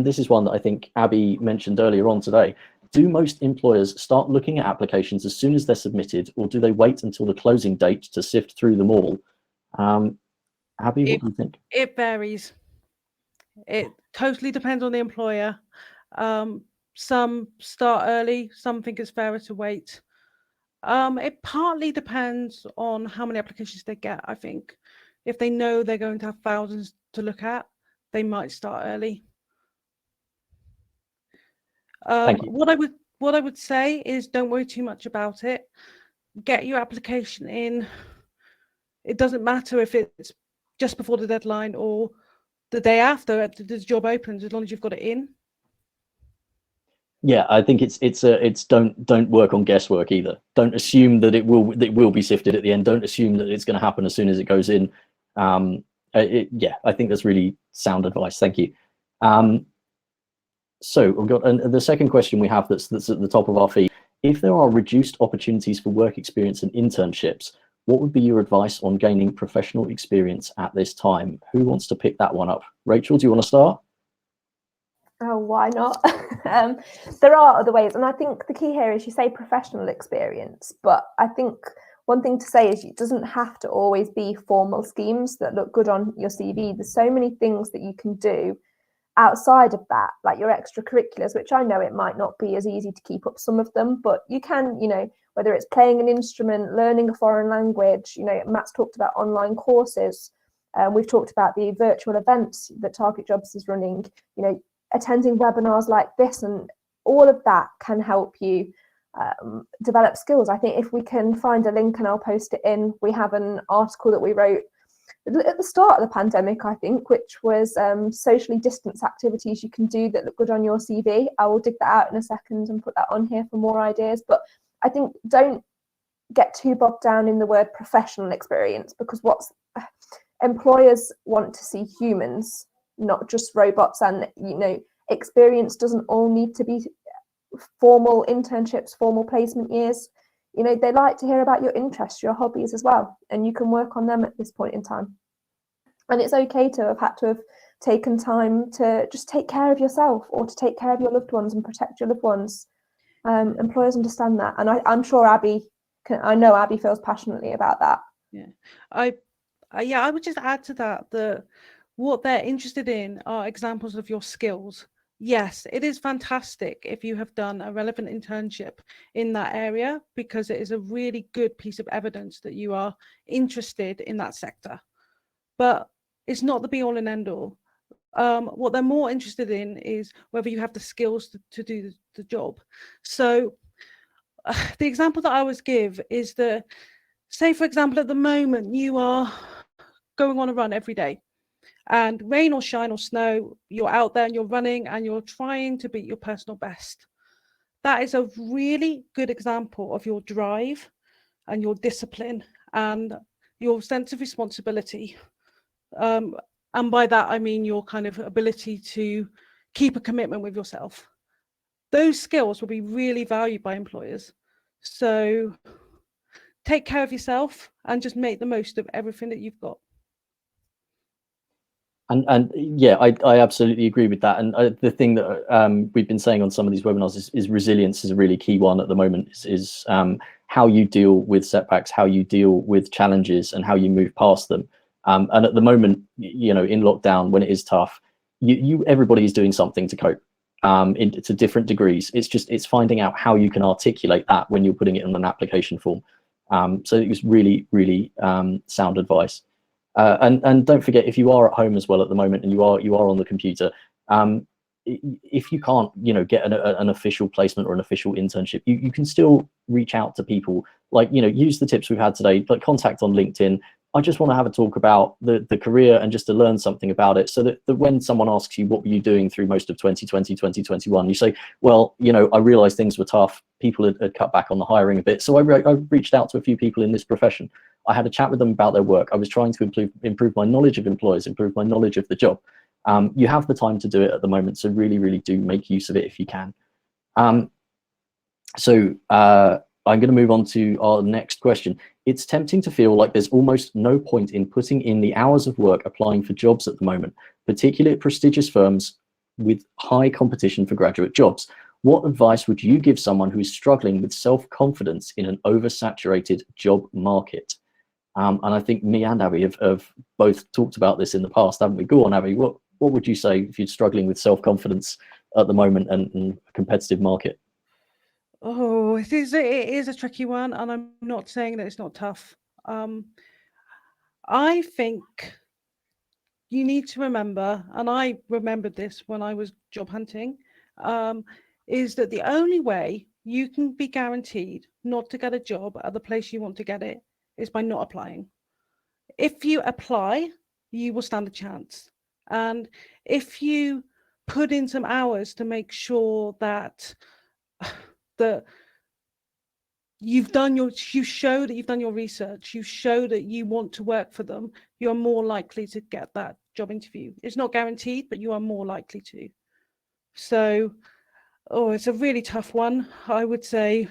this is one that I think Abby mentioned earlier on today. Do most employers start looking at applications as soon as they're submitted, or do they wait until the closing date to sift through them all? Abby, what do you think? It varies. It totally depends on the employer. Some start early, some think it's fairer to wait. It partly depends on how many applications they get, I think. If they know they're going to have thousands to look at, they might start early. What I would say is, don't worry too much about it. Get your application in. It doesn't matter if it's just before the deadline or the day after the job opens, as long as you've got it in. Yeah, I think it's don't work on guesswork either. Don't assume that it will be sifted at the end. Don't assume that it's going to happen as soon as it goes in. Yeah, I think that's really sound advice. Thank you. So we've got the second question we have that's at the top of our feed. If there are reduced opportunities for work experience and internships, what would be your advice on gaining professional experience at this time? Who wants to pick that one up? Rachel, do you want to start? Oh, why not? There are other ways, and I think the key here is you say professional experience, but I think one thing to say is it doesn't have to always be formal schemes that look good on your CV. There's so many things that you can do outside of that, like your extracurriculars, which I know it might not be as easy to keep up some of them, but you can, whether it's playing an instrument, learning a foreign language, Matt's talked about online courses. We've talked about the virtual events that TARGETjobs is running, attending webinars like this, and all of that can help you develop skills. I think if we can find a link, and I'll post it in, we have an article that we wrote at the start of the pandemic, I think, which was socially distanced activities you can do that look good on your CV. I will dig that out in a second and put that on here for more ideas. But I think don't get too bogged down in the word professional experience, because employers want to see humans, not just robots. And experience doesn't all need to be formal internships, formal placement years. They like to hear about your interests, your hobbies as well, and you can work on them at this point in time. And it's okay to have had to have taken time to just take care of yourself, or to take care of your loved ones and protect your loved ones. Employers understand that, and I'm sure I know Abby feels passionately about that. Yeah, I would just add to that what they're interested in are examples of your skills. Yes, it is fantastic if you have done a relevant internship in that area, because it is a really good piece of evidence that you are interested in that sector. But it's not the be all and end all. What they're more interested in is whether you have the skills to do the job. So the example that I always give is that, say, for example, at the moment, you are going on a run every day. And rain or shine or snow, you're out there and you're running and you're trying to beat your personal best. That is a really good example of your drive and your discipline and your sense of responsibility. And by that, I mean your kind of ability to keep a commitment with yourself. Those skills will be really valued by employers. So take care of yourself and just make the most of everything that you've got. And yeah, I absolutely agree with that. And the thing that we've been saying on some of these webinars is resilience is a really key one at the moment, is how you deal with setbacks, how you deal with challenges, and how you move past them. And at the moment, in lockdown, when it is tough, everybody is doing something to cope to different degrees. It's finding out how you can articulate that when you're putting it in an application form. So it was really, really sound advice. And don't forget, if you are at home as well at the moment, and you are on the computer, if you can't get an official placement or an official internship, you can still reach out to people. Like, use the tips we've had today, like contact on LinkedIn. I just want to have a talk about the career and just to learn something about it, so that when someone asks you what were you doing through most of 2020, 2021, you say, well, I realized things were tough. People had cut back on the hiring a bit. So I reached out to a few people in this profession. I had a chat with them about their work. I was trying to improve my knowledge of employers, improve my knowledge of the job. You have the time to do it at the moment, so really, really do make use of it if you can. So I'm going to move on to our next question. It's tempting to feel like there's almost no point in putting in the hours of work applying for jobs at the moment, particularly at prestigious firms with high competition for graduate jobs. What advice would you give someone who is struggling with self-confidence in an oversaturated job market? And I think me and Abby have both talked about this in the past, haven't we? Go on, Abby. What would you say if you're struggling with self-confidence at the moment and a competitive market? Oh, it is a tricky one, and I'm not saying that it's not tough. I think you need to remember, and I remembered this when I was job hunting, is that the only way you can be guaranteed not to get a job at the place you want to get it is by not applying. If you apply, you will stand a chance. And if you put in some hours to make sure that that you show that you've done your research, you show that you want to work for them, you're more likely to get that job interview. It's not guaranteed, but you are more likely to. So, it's a really tough one. I would say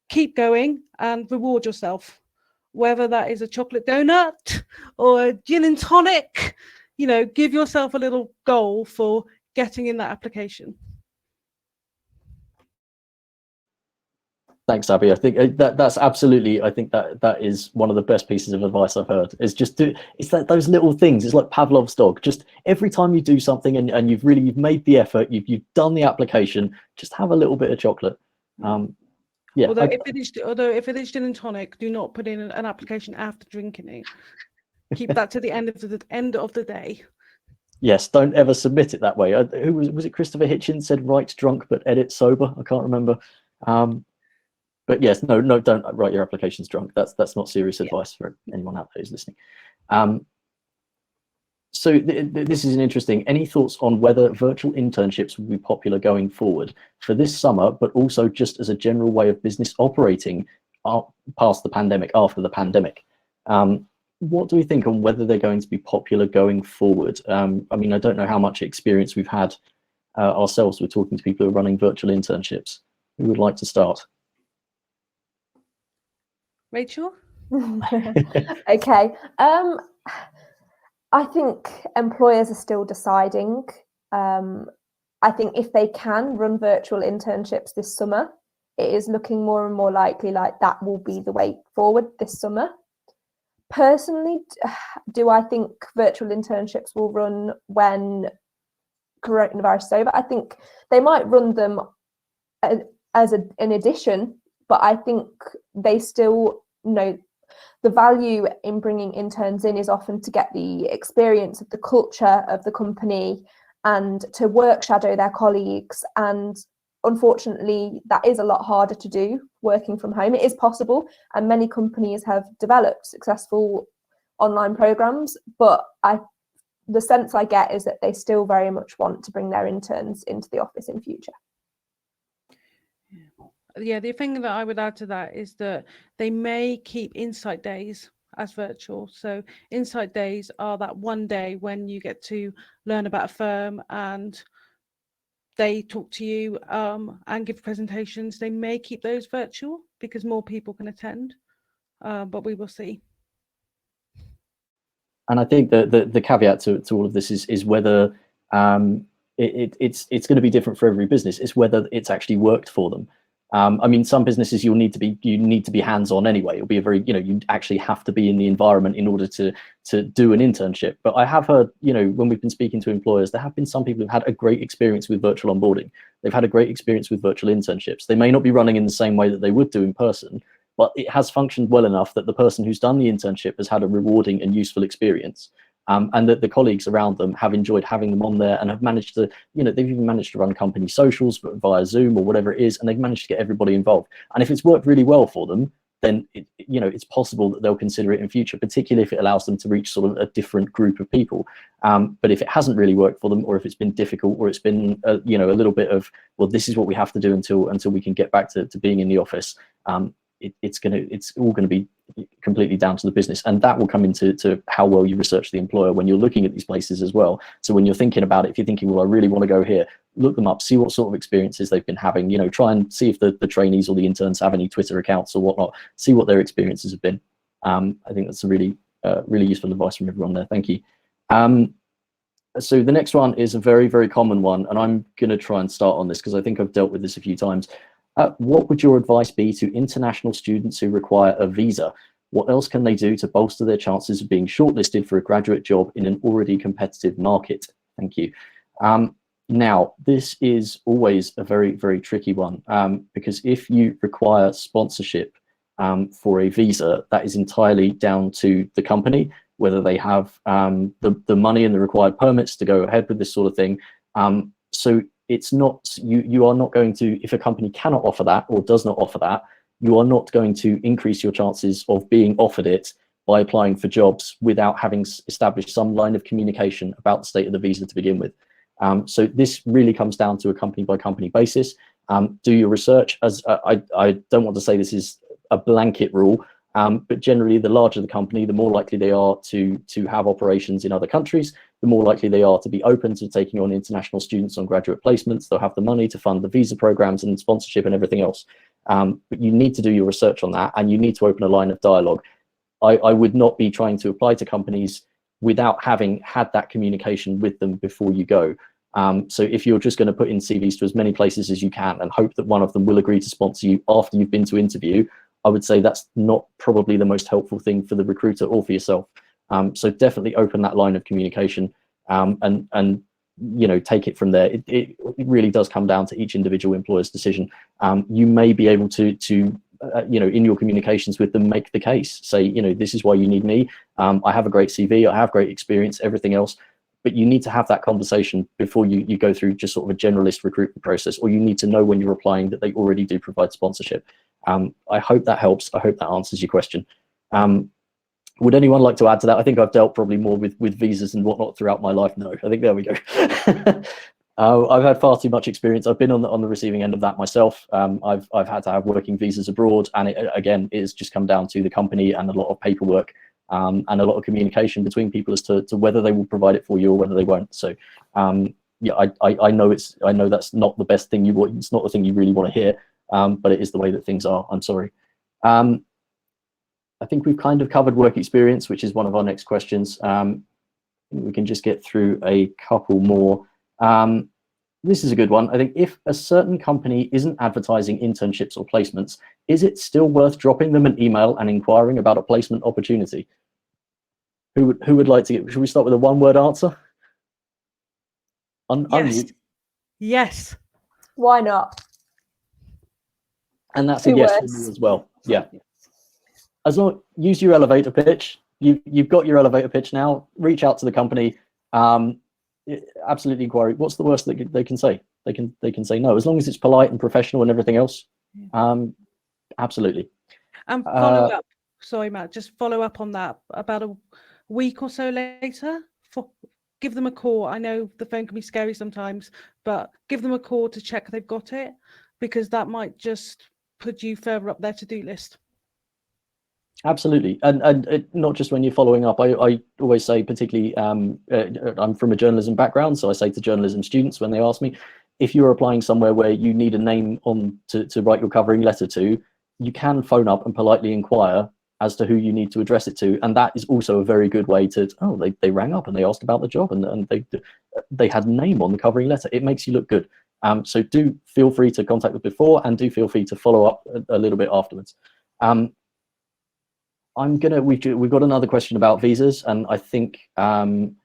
keep going and reward yourself, whether that is a chocolate donut or a gin and tonic. Give yourself a little goal for getting in that application. Thanks, Abby. I think that's absolutely. I think that is one of the best pieces of advice I've heard. Is just it's that those little things. It's like Pavlov's dog. Just every time you do something and you've made the effort, you've done the application, just have a little bit of chocolate. Yeah. Although if it is gin and tonic, do not put in an application after drinking it. Keep that to the end of the day. Yes, don't ever submit it that way. Who was it? Christopher Hitchens said, "Write drunk but edit sober." I can't remember. But yes, no, don't write your applications drunk. That's not serious advice for anyone out there who's listening. So this is an interesting. Any thoughts on whether virtual internships will be popular going forward for this summer, but also just as a general way of business operating past the pandemic, after the pandemic? What do we think on whether they're going to be popular going forward? I mean, I don't know how much experience we've had ourselves with talking to people who are running virtual internships. Who would like to start? Rachel? Okay. I think employers are still deciding. I think if they can run virtual internships this summer, it is looking more and more likely like that will be the way forward this summer. Personally, do I think virtual internships will run when coronavirus is over? I think they might run them as an addition, but I think they still know the value in bringing interns in is often to get the experience of the culture of the company and to work shadow their colleagues. And unfortunately, that is a lot harder to do working from home. It is possible, and many companies have developed successful online programs, but the sense I get is that they still very much want to bring their interns into the office in future. Yeah, the thing that I would add to that is that they may keep insight days as virtual. So insight days are that one day when you get to learn about a firm and they talk to you and give presentations. They may keep those virtual because more people can attend, but we will see. And I think the caveat to all of this is whether it's going to be different for every business. It's whether it's actually worked for them. I mean, some businesses you need to be hands-on anyway. It'll be a very, you actually have to be in the environment in order to do an internship. But I have heard, when we've been speaking to employers, there have been some people who've had a great experience with virtual onboarding. They've had a great experience with virtual internships. They may not be running in the same way that they would do in person, but it has functioned well enough that the person who's done the internship has had a rewarding and useful experience. And that the colleagues around them have enjoyed having them on there and have managed to, they've even managed to run company socials via Zoom or whatever it is, and they've managed to get everybody involved. And if it's worked really well for them, then it's possible that they'll consider it in future, particularly if it allows them to reach sort of a different group of people. But if it hasn't really worked for them, or if it's been difficult, or it's been a little bit of, well, this is what we have to do until we can get back to being in the office, it's all going to be completely down to the business, and that will come into how well you research the employer when you're looking at these places as well. So when you're thinking about it, if you're thinking, well, I really want to go here, look them up, see what sort of experiences they've been having, try and see if the trainees or the interns have any Twitter accounts or whatnot, see what their experiences have been. I think that's a really useful advice from everyone there. Thank you. So the next one is a very, very common one, and I'm going to try and start on this because I think I've dealt with this a few times. What would your advice be to international students who require a visa? What else can they do to bolster their chances of being shortlisted for a graduate job in an already competitive market? Thank you. Now, this is always a very, very tricky one because if you require sponsorship for a visa, that is entirely down to the company, whether they have the money and the required permits to go ahead with this sort of thing. So it's not, you are not going to, if a company cannot offer that or does not offer that, you are not going to increase your chances of being offered it by applying for jobs without having established some line of communication about the state of the visa to begin with. So this really comes down to a company by company basis. Do your research. As I don't want to say this is a blanket rule, but generally the larger the company, the more likely they are to have operations in other countries, the more likely they are to be open to taking on international students on graduate placements. They'll have the money to fund the visa programs and sponsorship and everything else. But you need to do your research on that, and you need to open a line of dialogue. I would not be trying to apply to companies without having had that communication with them before you go. So if you're just going to put in CVs to as many places as you can and hope that one of them will agree to sponsor you after you've been to interview, I would say that's not probably the most helpful thing for the recruiter or for yourself. So definitely open that line of communication, and take it from there. It really does come down to each individual employer's decision. You may be able to in your communications with them, make the case, say, this is why you need me. I have a great CV, I have great experience, everything else. But you need to have that conversation before you go through just sort of a generalist recruitment process, or you need to know when you're applying that they already do provide sponsorship. I hope that helps. I hope that answers your question. Would anyone like to add to that? I think I've dealt probably more with visas and whatnot throughout my life. No, I think there we go. I've had far too much experience. I've been on the receiving end of that myself. I've had to have working visas abroad, and it has just come down to the company and a lot of paperwork, and a lot of communication between people as to whether they will provide it for you or whether they won't. So yeah, I know that's not the best thing you want. It's not the thing you really want to hear, but it is the way that things are. I'm sorry. I think we've kind of covered work experience, which is one of our next questions. We can just get through a couple more. This is a good one. I think if a certain company isn't advertising internships or placements, is it still worth dropping them an email and inquiring about a placement opportunity? Who would like to should we start with a one-word answer? Yes. Unmute. Yes. Why not? And that's Two a yes words. for me as well. Yeah. As long use your elevator pitch. You've got your elevator pitch now. Reach out to the company. Absolutely inquiry. What's the worst that they can say? They can say no, as long as it's polite and professional and everything else. Absolutely. And follow up. Sorry, Matt. Just follow up on that about a week or so later. Give them a call. I know the phone can be scary sometimes, but give them a call to check they've got it, because that might just put you further up their to-do list. Absolutely, and not just when you're following up. I always say, particularly, I'm from a journalism background, so I say to journalism students when they ask me, if you're applying somewhere where you need a name on to write your covering letter to, you can phone up and politely inquire as to who you need to address it to, and that is also a very good way to, they rang up and they asked about the job, and they had a name on the covering letter. It makes you look good. So do feel free to contact them before, and do feel free to follow up a little bit afterwards. We've got another question about visas, and I think I'm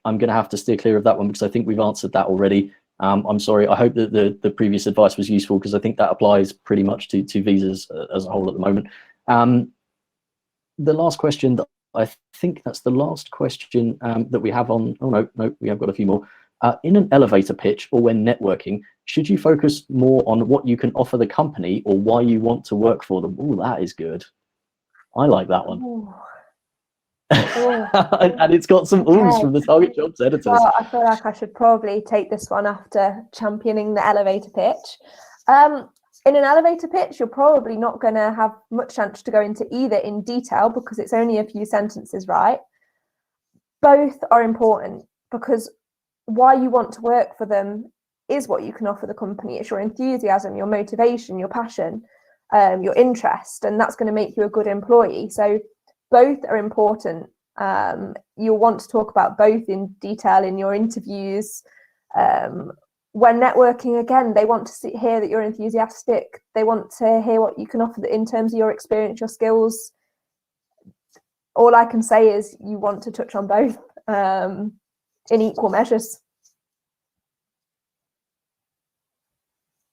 gonna have to steer clear of that one, because I think we've answered that already. I'm sorry. I hope that the previous advice was useful, because I think that applies pretty much to visas as a whole at the moment. The last question, I think that's the last question that we have on. Oh no, we have got a few more. In an elevator pitch or when networking, should you focus more on what you can offer the company or why you want to work for them? Oh, that is good. I like that one. And it's got some oohs from the TARGETjobs editors. Well, I feel like I should probably take this one after championing the elevator pitch. In an elevator pitch, you're probably not going to have much chance to go into either in detail, because it's only a few sentences, right? Both are important, because why you want to work for them is what you can offer the company. It's your enthusiasm, your motivation, your passion, your interest, and that's going to make you a good employee. So both are important. You'll want to talk about both in detail in your interviews. When networking, again, they want to hear that you're enthusiastic. They want to hear what you can offer in terms of your experience, your skills. All I can say is you want to touch on both in equal measures.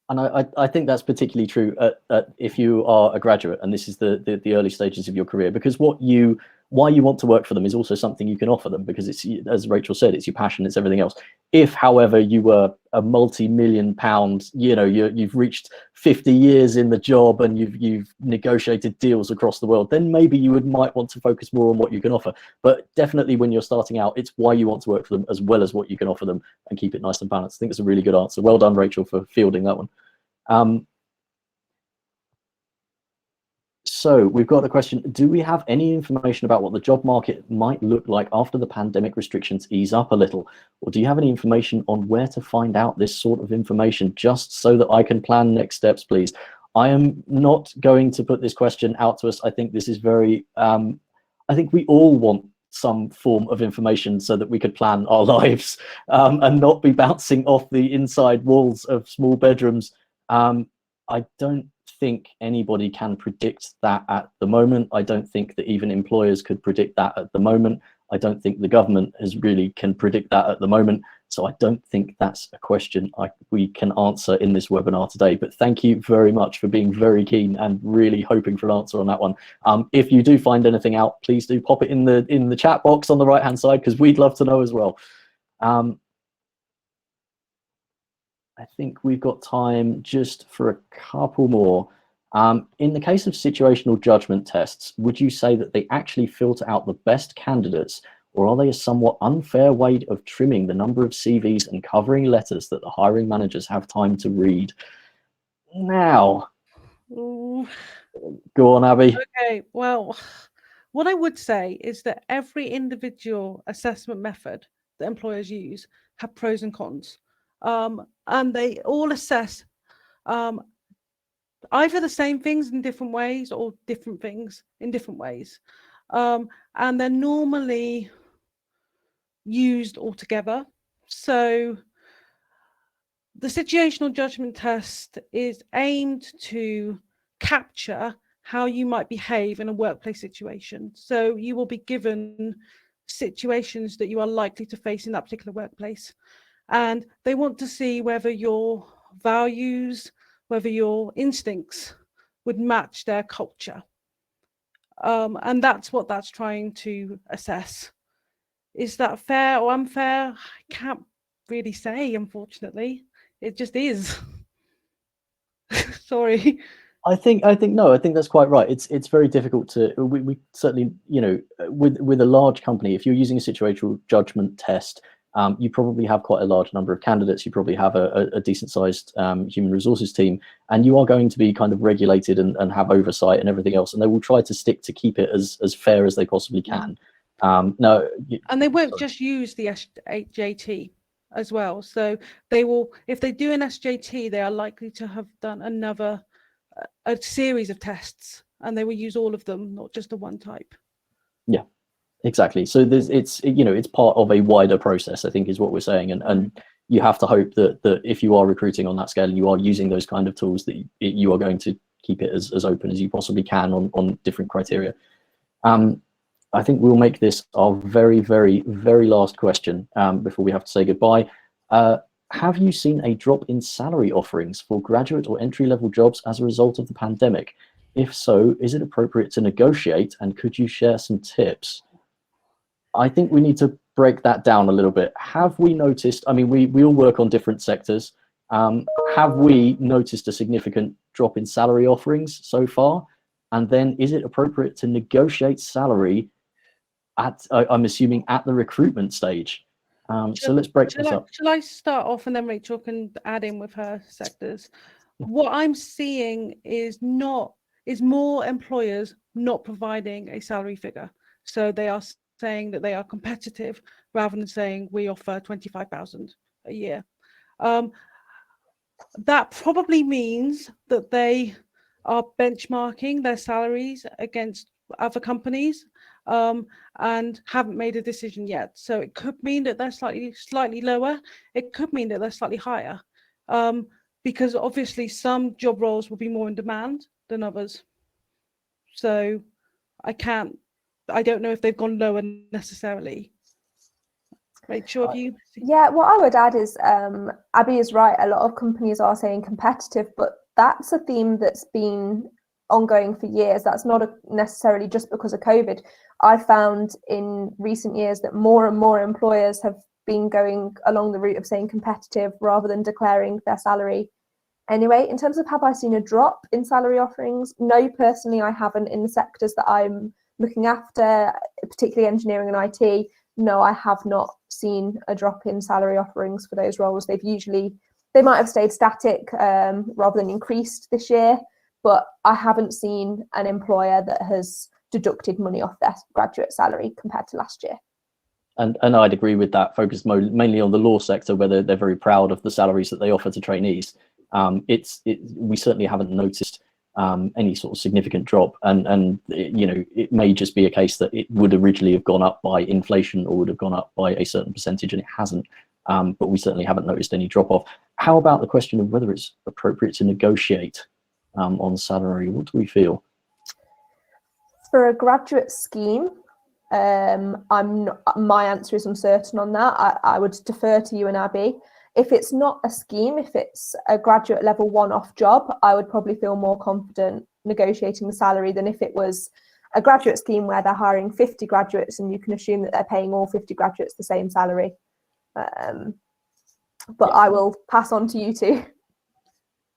And I think that's particularly true if you are a graduate and this is the early stages of your career, because what you why you want to work for them is also something you can offer them, because it's, as Rachel said, it's your passion, it's everything else. If, however, you were a multi-million pound, you've reached 50 years in the job and you've negotiated deals across the world, then maybe you might want to focus more on what you can offer. But definitely when you're starting out, it's why you want to work for them as well as what you can offer them, and keep it nice and balanced. I think it's a really good answer. Well done, Rachel, for fielding that one. So we've got a question. Do we have any information about what the job market might look like after the pandemic restrictions ease up a little? Or do you have any information on where to find out this sort of information, just so that I can plan next steps, please? I am not going to put this question out to us. I think this is very, I think we all want some form of information so that we could plan our lives, and not be bouncing off the inside walls of small bedrooms. I don't think anybody can predict that at the moment. I don't think that even employers could predict that at the moment. I don't think the government can predict that at the moment. So I don't think that's a question we can answer in this webinar today. But thank you very much for being very keen and really hoping for an answer on that one. If you do find anything out, please do pop it in the chat box on the right hand side, because we'd love to know as well. I think we've got time just for a couple more. In the case of situational judgment tests, would you say that they actually filter out the best candidates, or are they a somewhat unfair way of trimming the number of CVs and covering letters that the hiring managers have time to read? Now, Ooh. Go on, Abby. Okay, well, what I would say is that every individual assessment method that employers use have pros and cons. And they all assess either the same things in different ways or different things in different ways. And they're normally used all together. So the situational judgment test is aimed to capture how you might behave in a workplace situation. So you will be given situations that you are likely to face in that particular workplace. And they want to see whether your values, whether your instincts would match their culture. And that's what that's trying to assess. Is that fair or unfair? I can't really say, unfortunately. It just is. Sorry. I think that's quite right. It's very difficult to, we certainly, with a large company, if you're using a situational judgment test, you probably have quite a large number of candidates. You probably have a decent sized human resources team, and you are going to be kind of regulated and have oversight and everything else. And they will try to keep it as fair as they possibly can. No, and they won't just use the SJT as well. So they will, if they do an SJT, they are likely to have done a series of tests, and they will use all of them, not just the one type. Yeah. Exactly. So it's part of a wider process, I think, is what we're saying. And you have to hope that if you are recruiting on that scale and you are using those kind of tools, that you are going to keep it as open as you possibly can on different criteria. I think we'll make this our very, very, very last question before we have to say goodbye. Have you seen a drop in salary offerings for graduate or entry-level jobs as a result of the pandemic? If so, is it appropriate to negotiate, and could you share some tips? I think we need to break that down a little bit. Have we noticed, I mean, we all work on different sectors. Have we noticed a significant drop in salary offerings so far? And then is it appropriate to negotiate salary at, I'm assuming, at the recruitment stage? So let's break this up. Shall I start off, and then Rachel can add in with her sectors? What I'm seeing is more employers not providing a salary figure. So they are saying that they are competitive rather than saying we offer 25,000 a year. That probably means that they are benchmarking their salaries against other companies and haven't made a decision yet. So it could mean that they're slightly lower. It could mean that they're slightly higher, because obviously some job roles will be more in demand than others. So I don't know if they've gone lower necessarily. Rachel, have you? Yeah, what I would add is Abby is right. A lot of companies are saying competitive, but that's a theme that's been ongoing for years. That's not necessarily just because of COVID. I found in recent years that more and more employers have been going along the route of saying competitive rather than declaring their salary. Anyway, in terms of have I seen a drop in salary offerings? No, personally, I haven't. In the sectors that I'm looking after, particularly engineering and IT, no, I have not seen a drop in salary offerings for those roles. They might have stayed static rather than increased this year, but I haven't seen an employer that has deducted money off their graduate salary compared to last year. And I'd agree with that, focused mainly on the law sector, where they're very proud of the salaries that they offer to trainees. We certainly haven't noticed any sort of significant drop, and you know, it may just be a case that it would originally have gone up by inflation or would have gone up by a certain percentage, and it hasn't. But we certainly haven't noticed any drop off. How about the question of whether it's appropriate to negotiate on salary? What do we feel? For a graduate scheme, my answer is uncertain on that. I would defer to you and Abby. If it's not a scheme, if it's a graduate level one-off job, I would probably feel more confident negotiating the salary than if it was a graduate scheme where they're hiring 50 graduates and you can assume that they're paying all 50 graduates the same salary. But I will pass on to you two.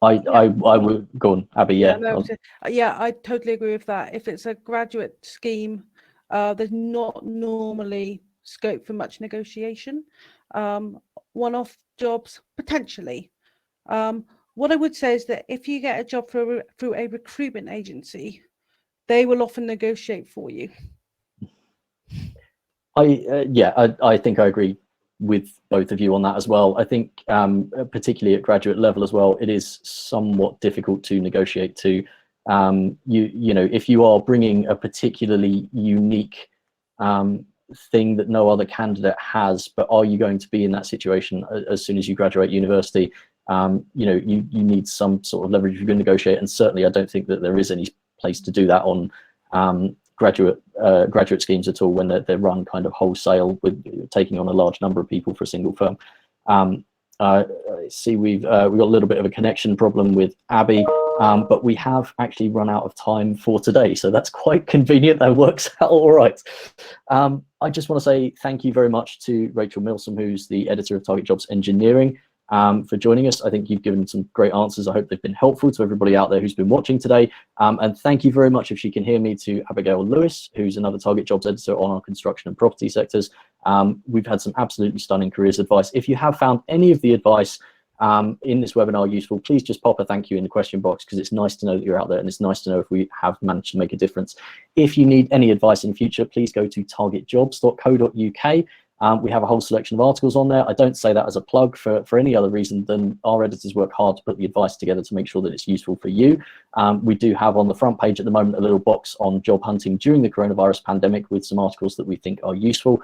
I would go on, Abby. Yeah, I totally agree with that. If it's a graduate scheme, there's not normally scope for much negotiation. One-off jobs, potentially. What I would say is that if you get a job through a recruitment agency, they will often negotiate for you. I think I agree with both of you on that as well. I think particularly at graduate level as well, it is somewhat difficult to negotiate to. You know, if you are bringing a particularly unique thing that no other candidate has, but are you going to be in that situation as soon as you graduate university? You know, you need some sort of leverage if you're going to negotiate, and certainly I don't think that there is any place to do that on graduate schemes at all, when they're run kind of wholesale with taking on a large number of people for a single firm. See, we've got a little bit of a connection problem with Abby, but we have actually run out of time for today, so that's quite convenient. That works out all right. I just want to say thank you very much to Rachel Milsom, who's the editor of TARGETjobs Engineering, for joining us. I think you've given some great answers. I hope they've been helpful to everybody out there who's been watching today. And thank you very much, if she can hear me, to Abigail Lewis, who's another TARGETjobs editor on our construction and property sectors. We've had some absolutely stunning careers advice. If you have found any of the advice in this webinar useful, please just pop a thank you in the question box, because it's nice to know that you're out there, and it's nice to know if we have managed to make a difference. If you need any advice in future, please go to targetjobs.co.uk. We have a whole selection of articles on there. I don't say that as a plug for any other reason than our editors work hard to put the advice together to make sure that it's useful for you. We do have on the front page at the moment a little box on job hunting during the coronavirus pandemic with some articles that we think are useful.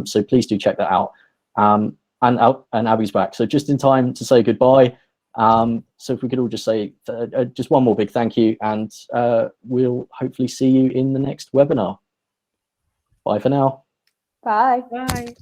So please do check that out. And Abby's back, so just in time to say goodbye. So if we could all just say just one more big thank you, and we'll hopefully see you in the next webinar. Bye for now. Bye. Bye.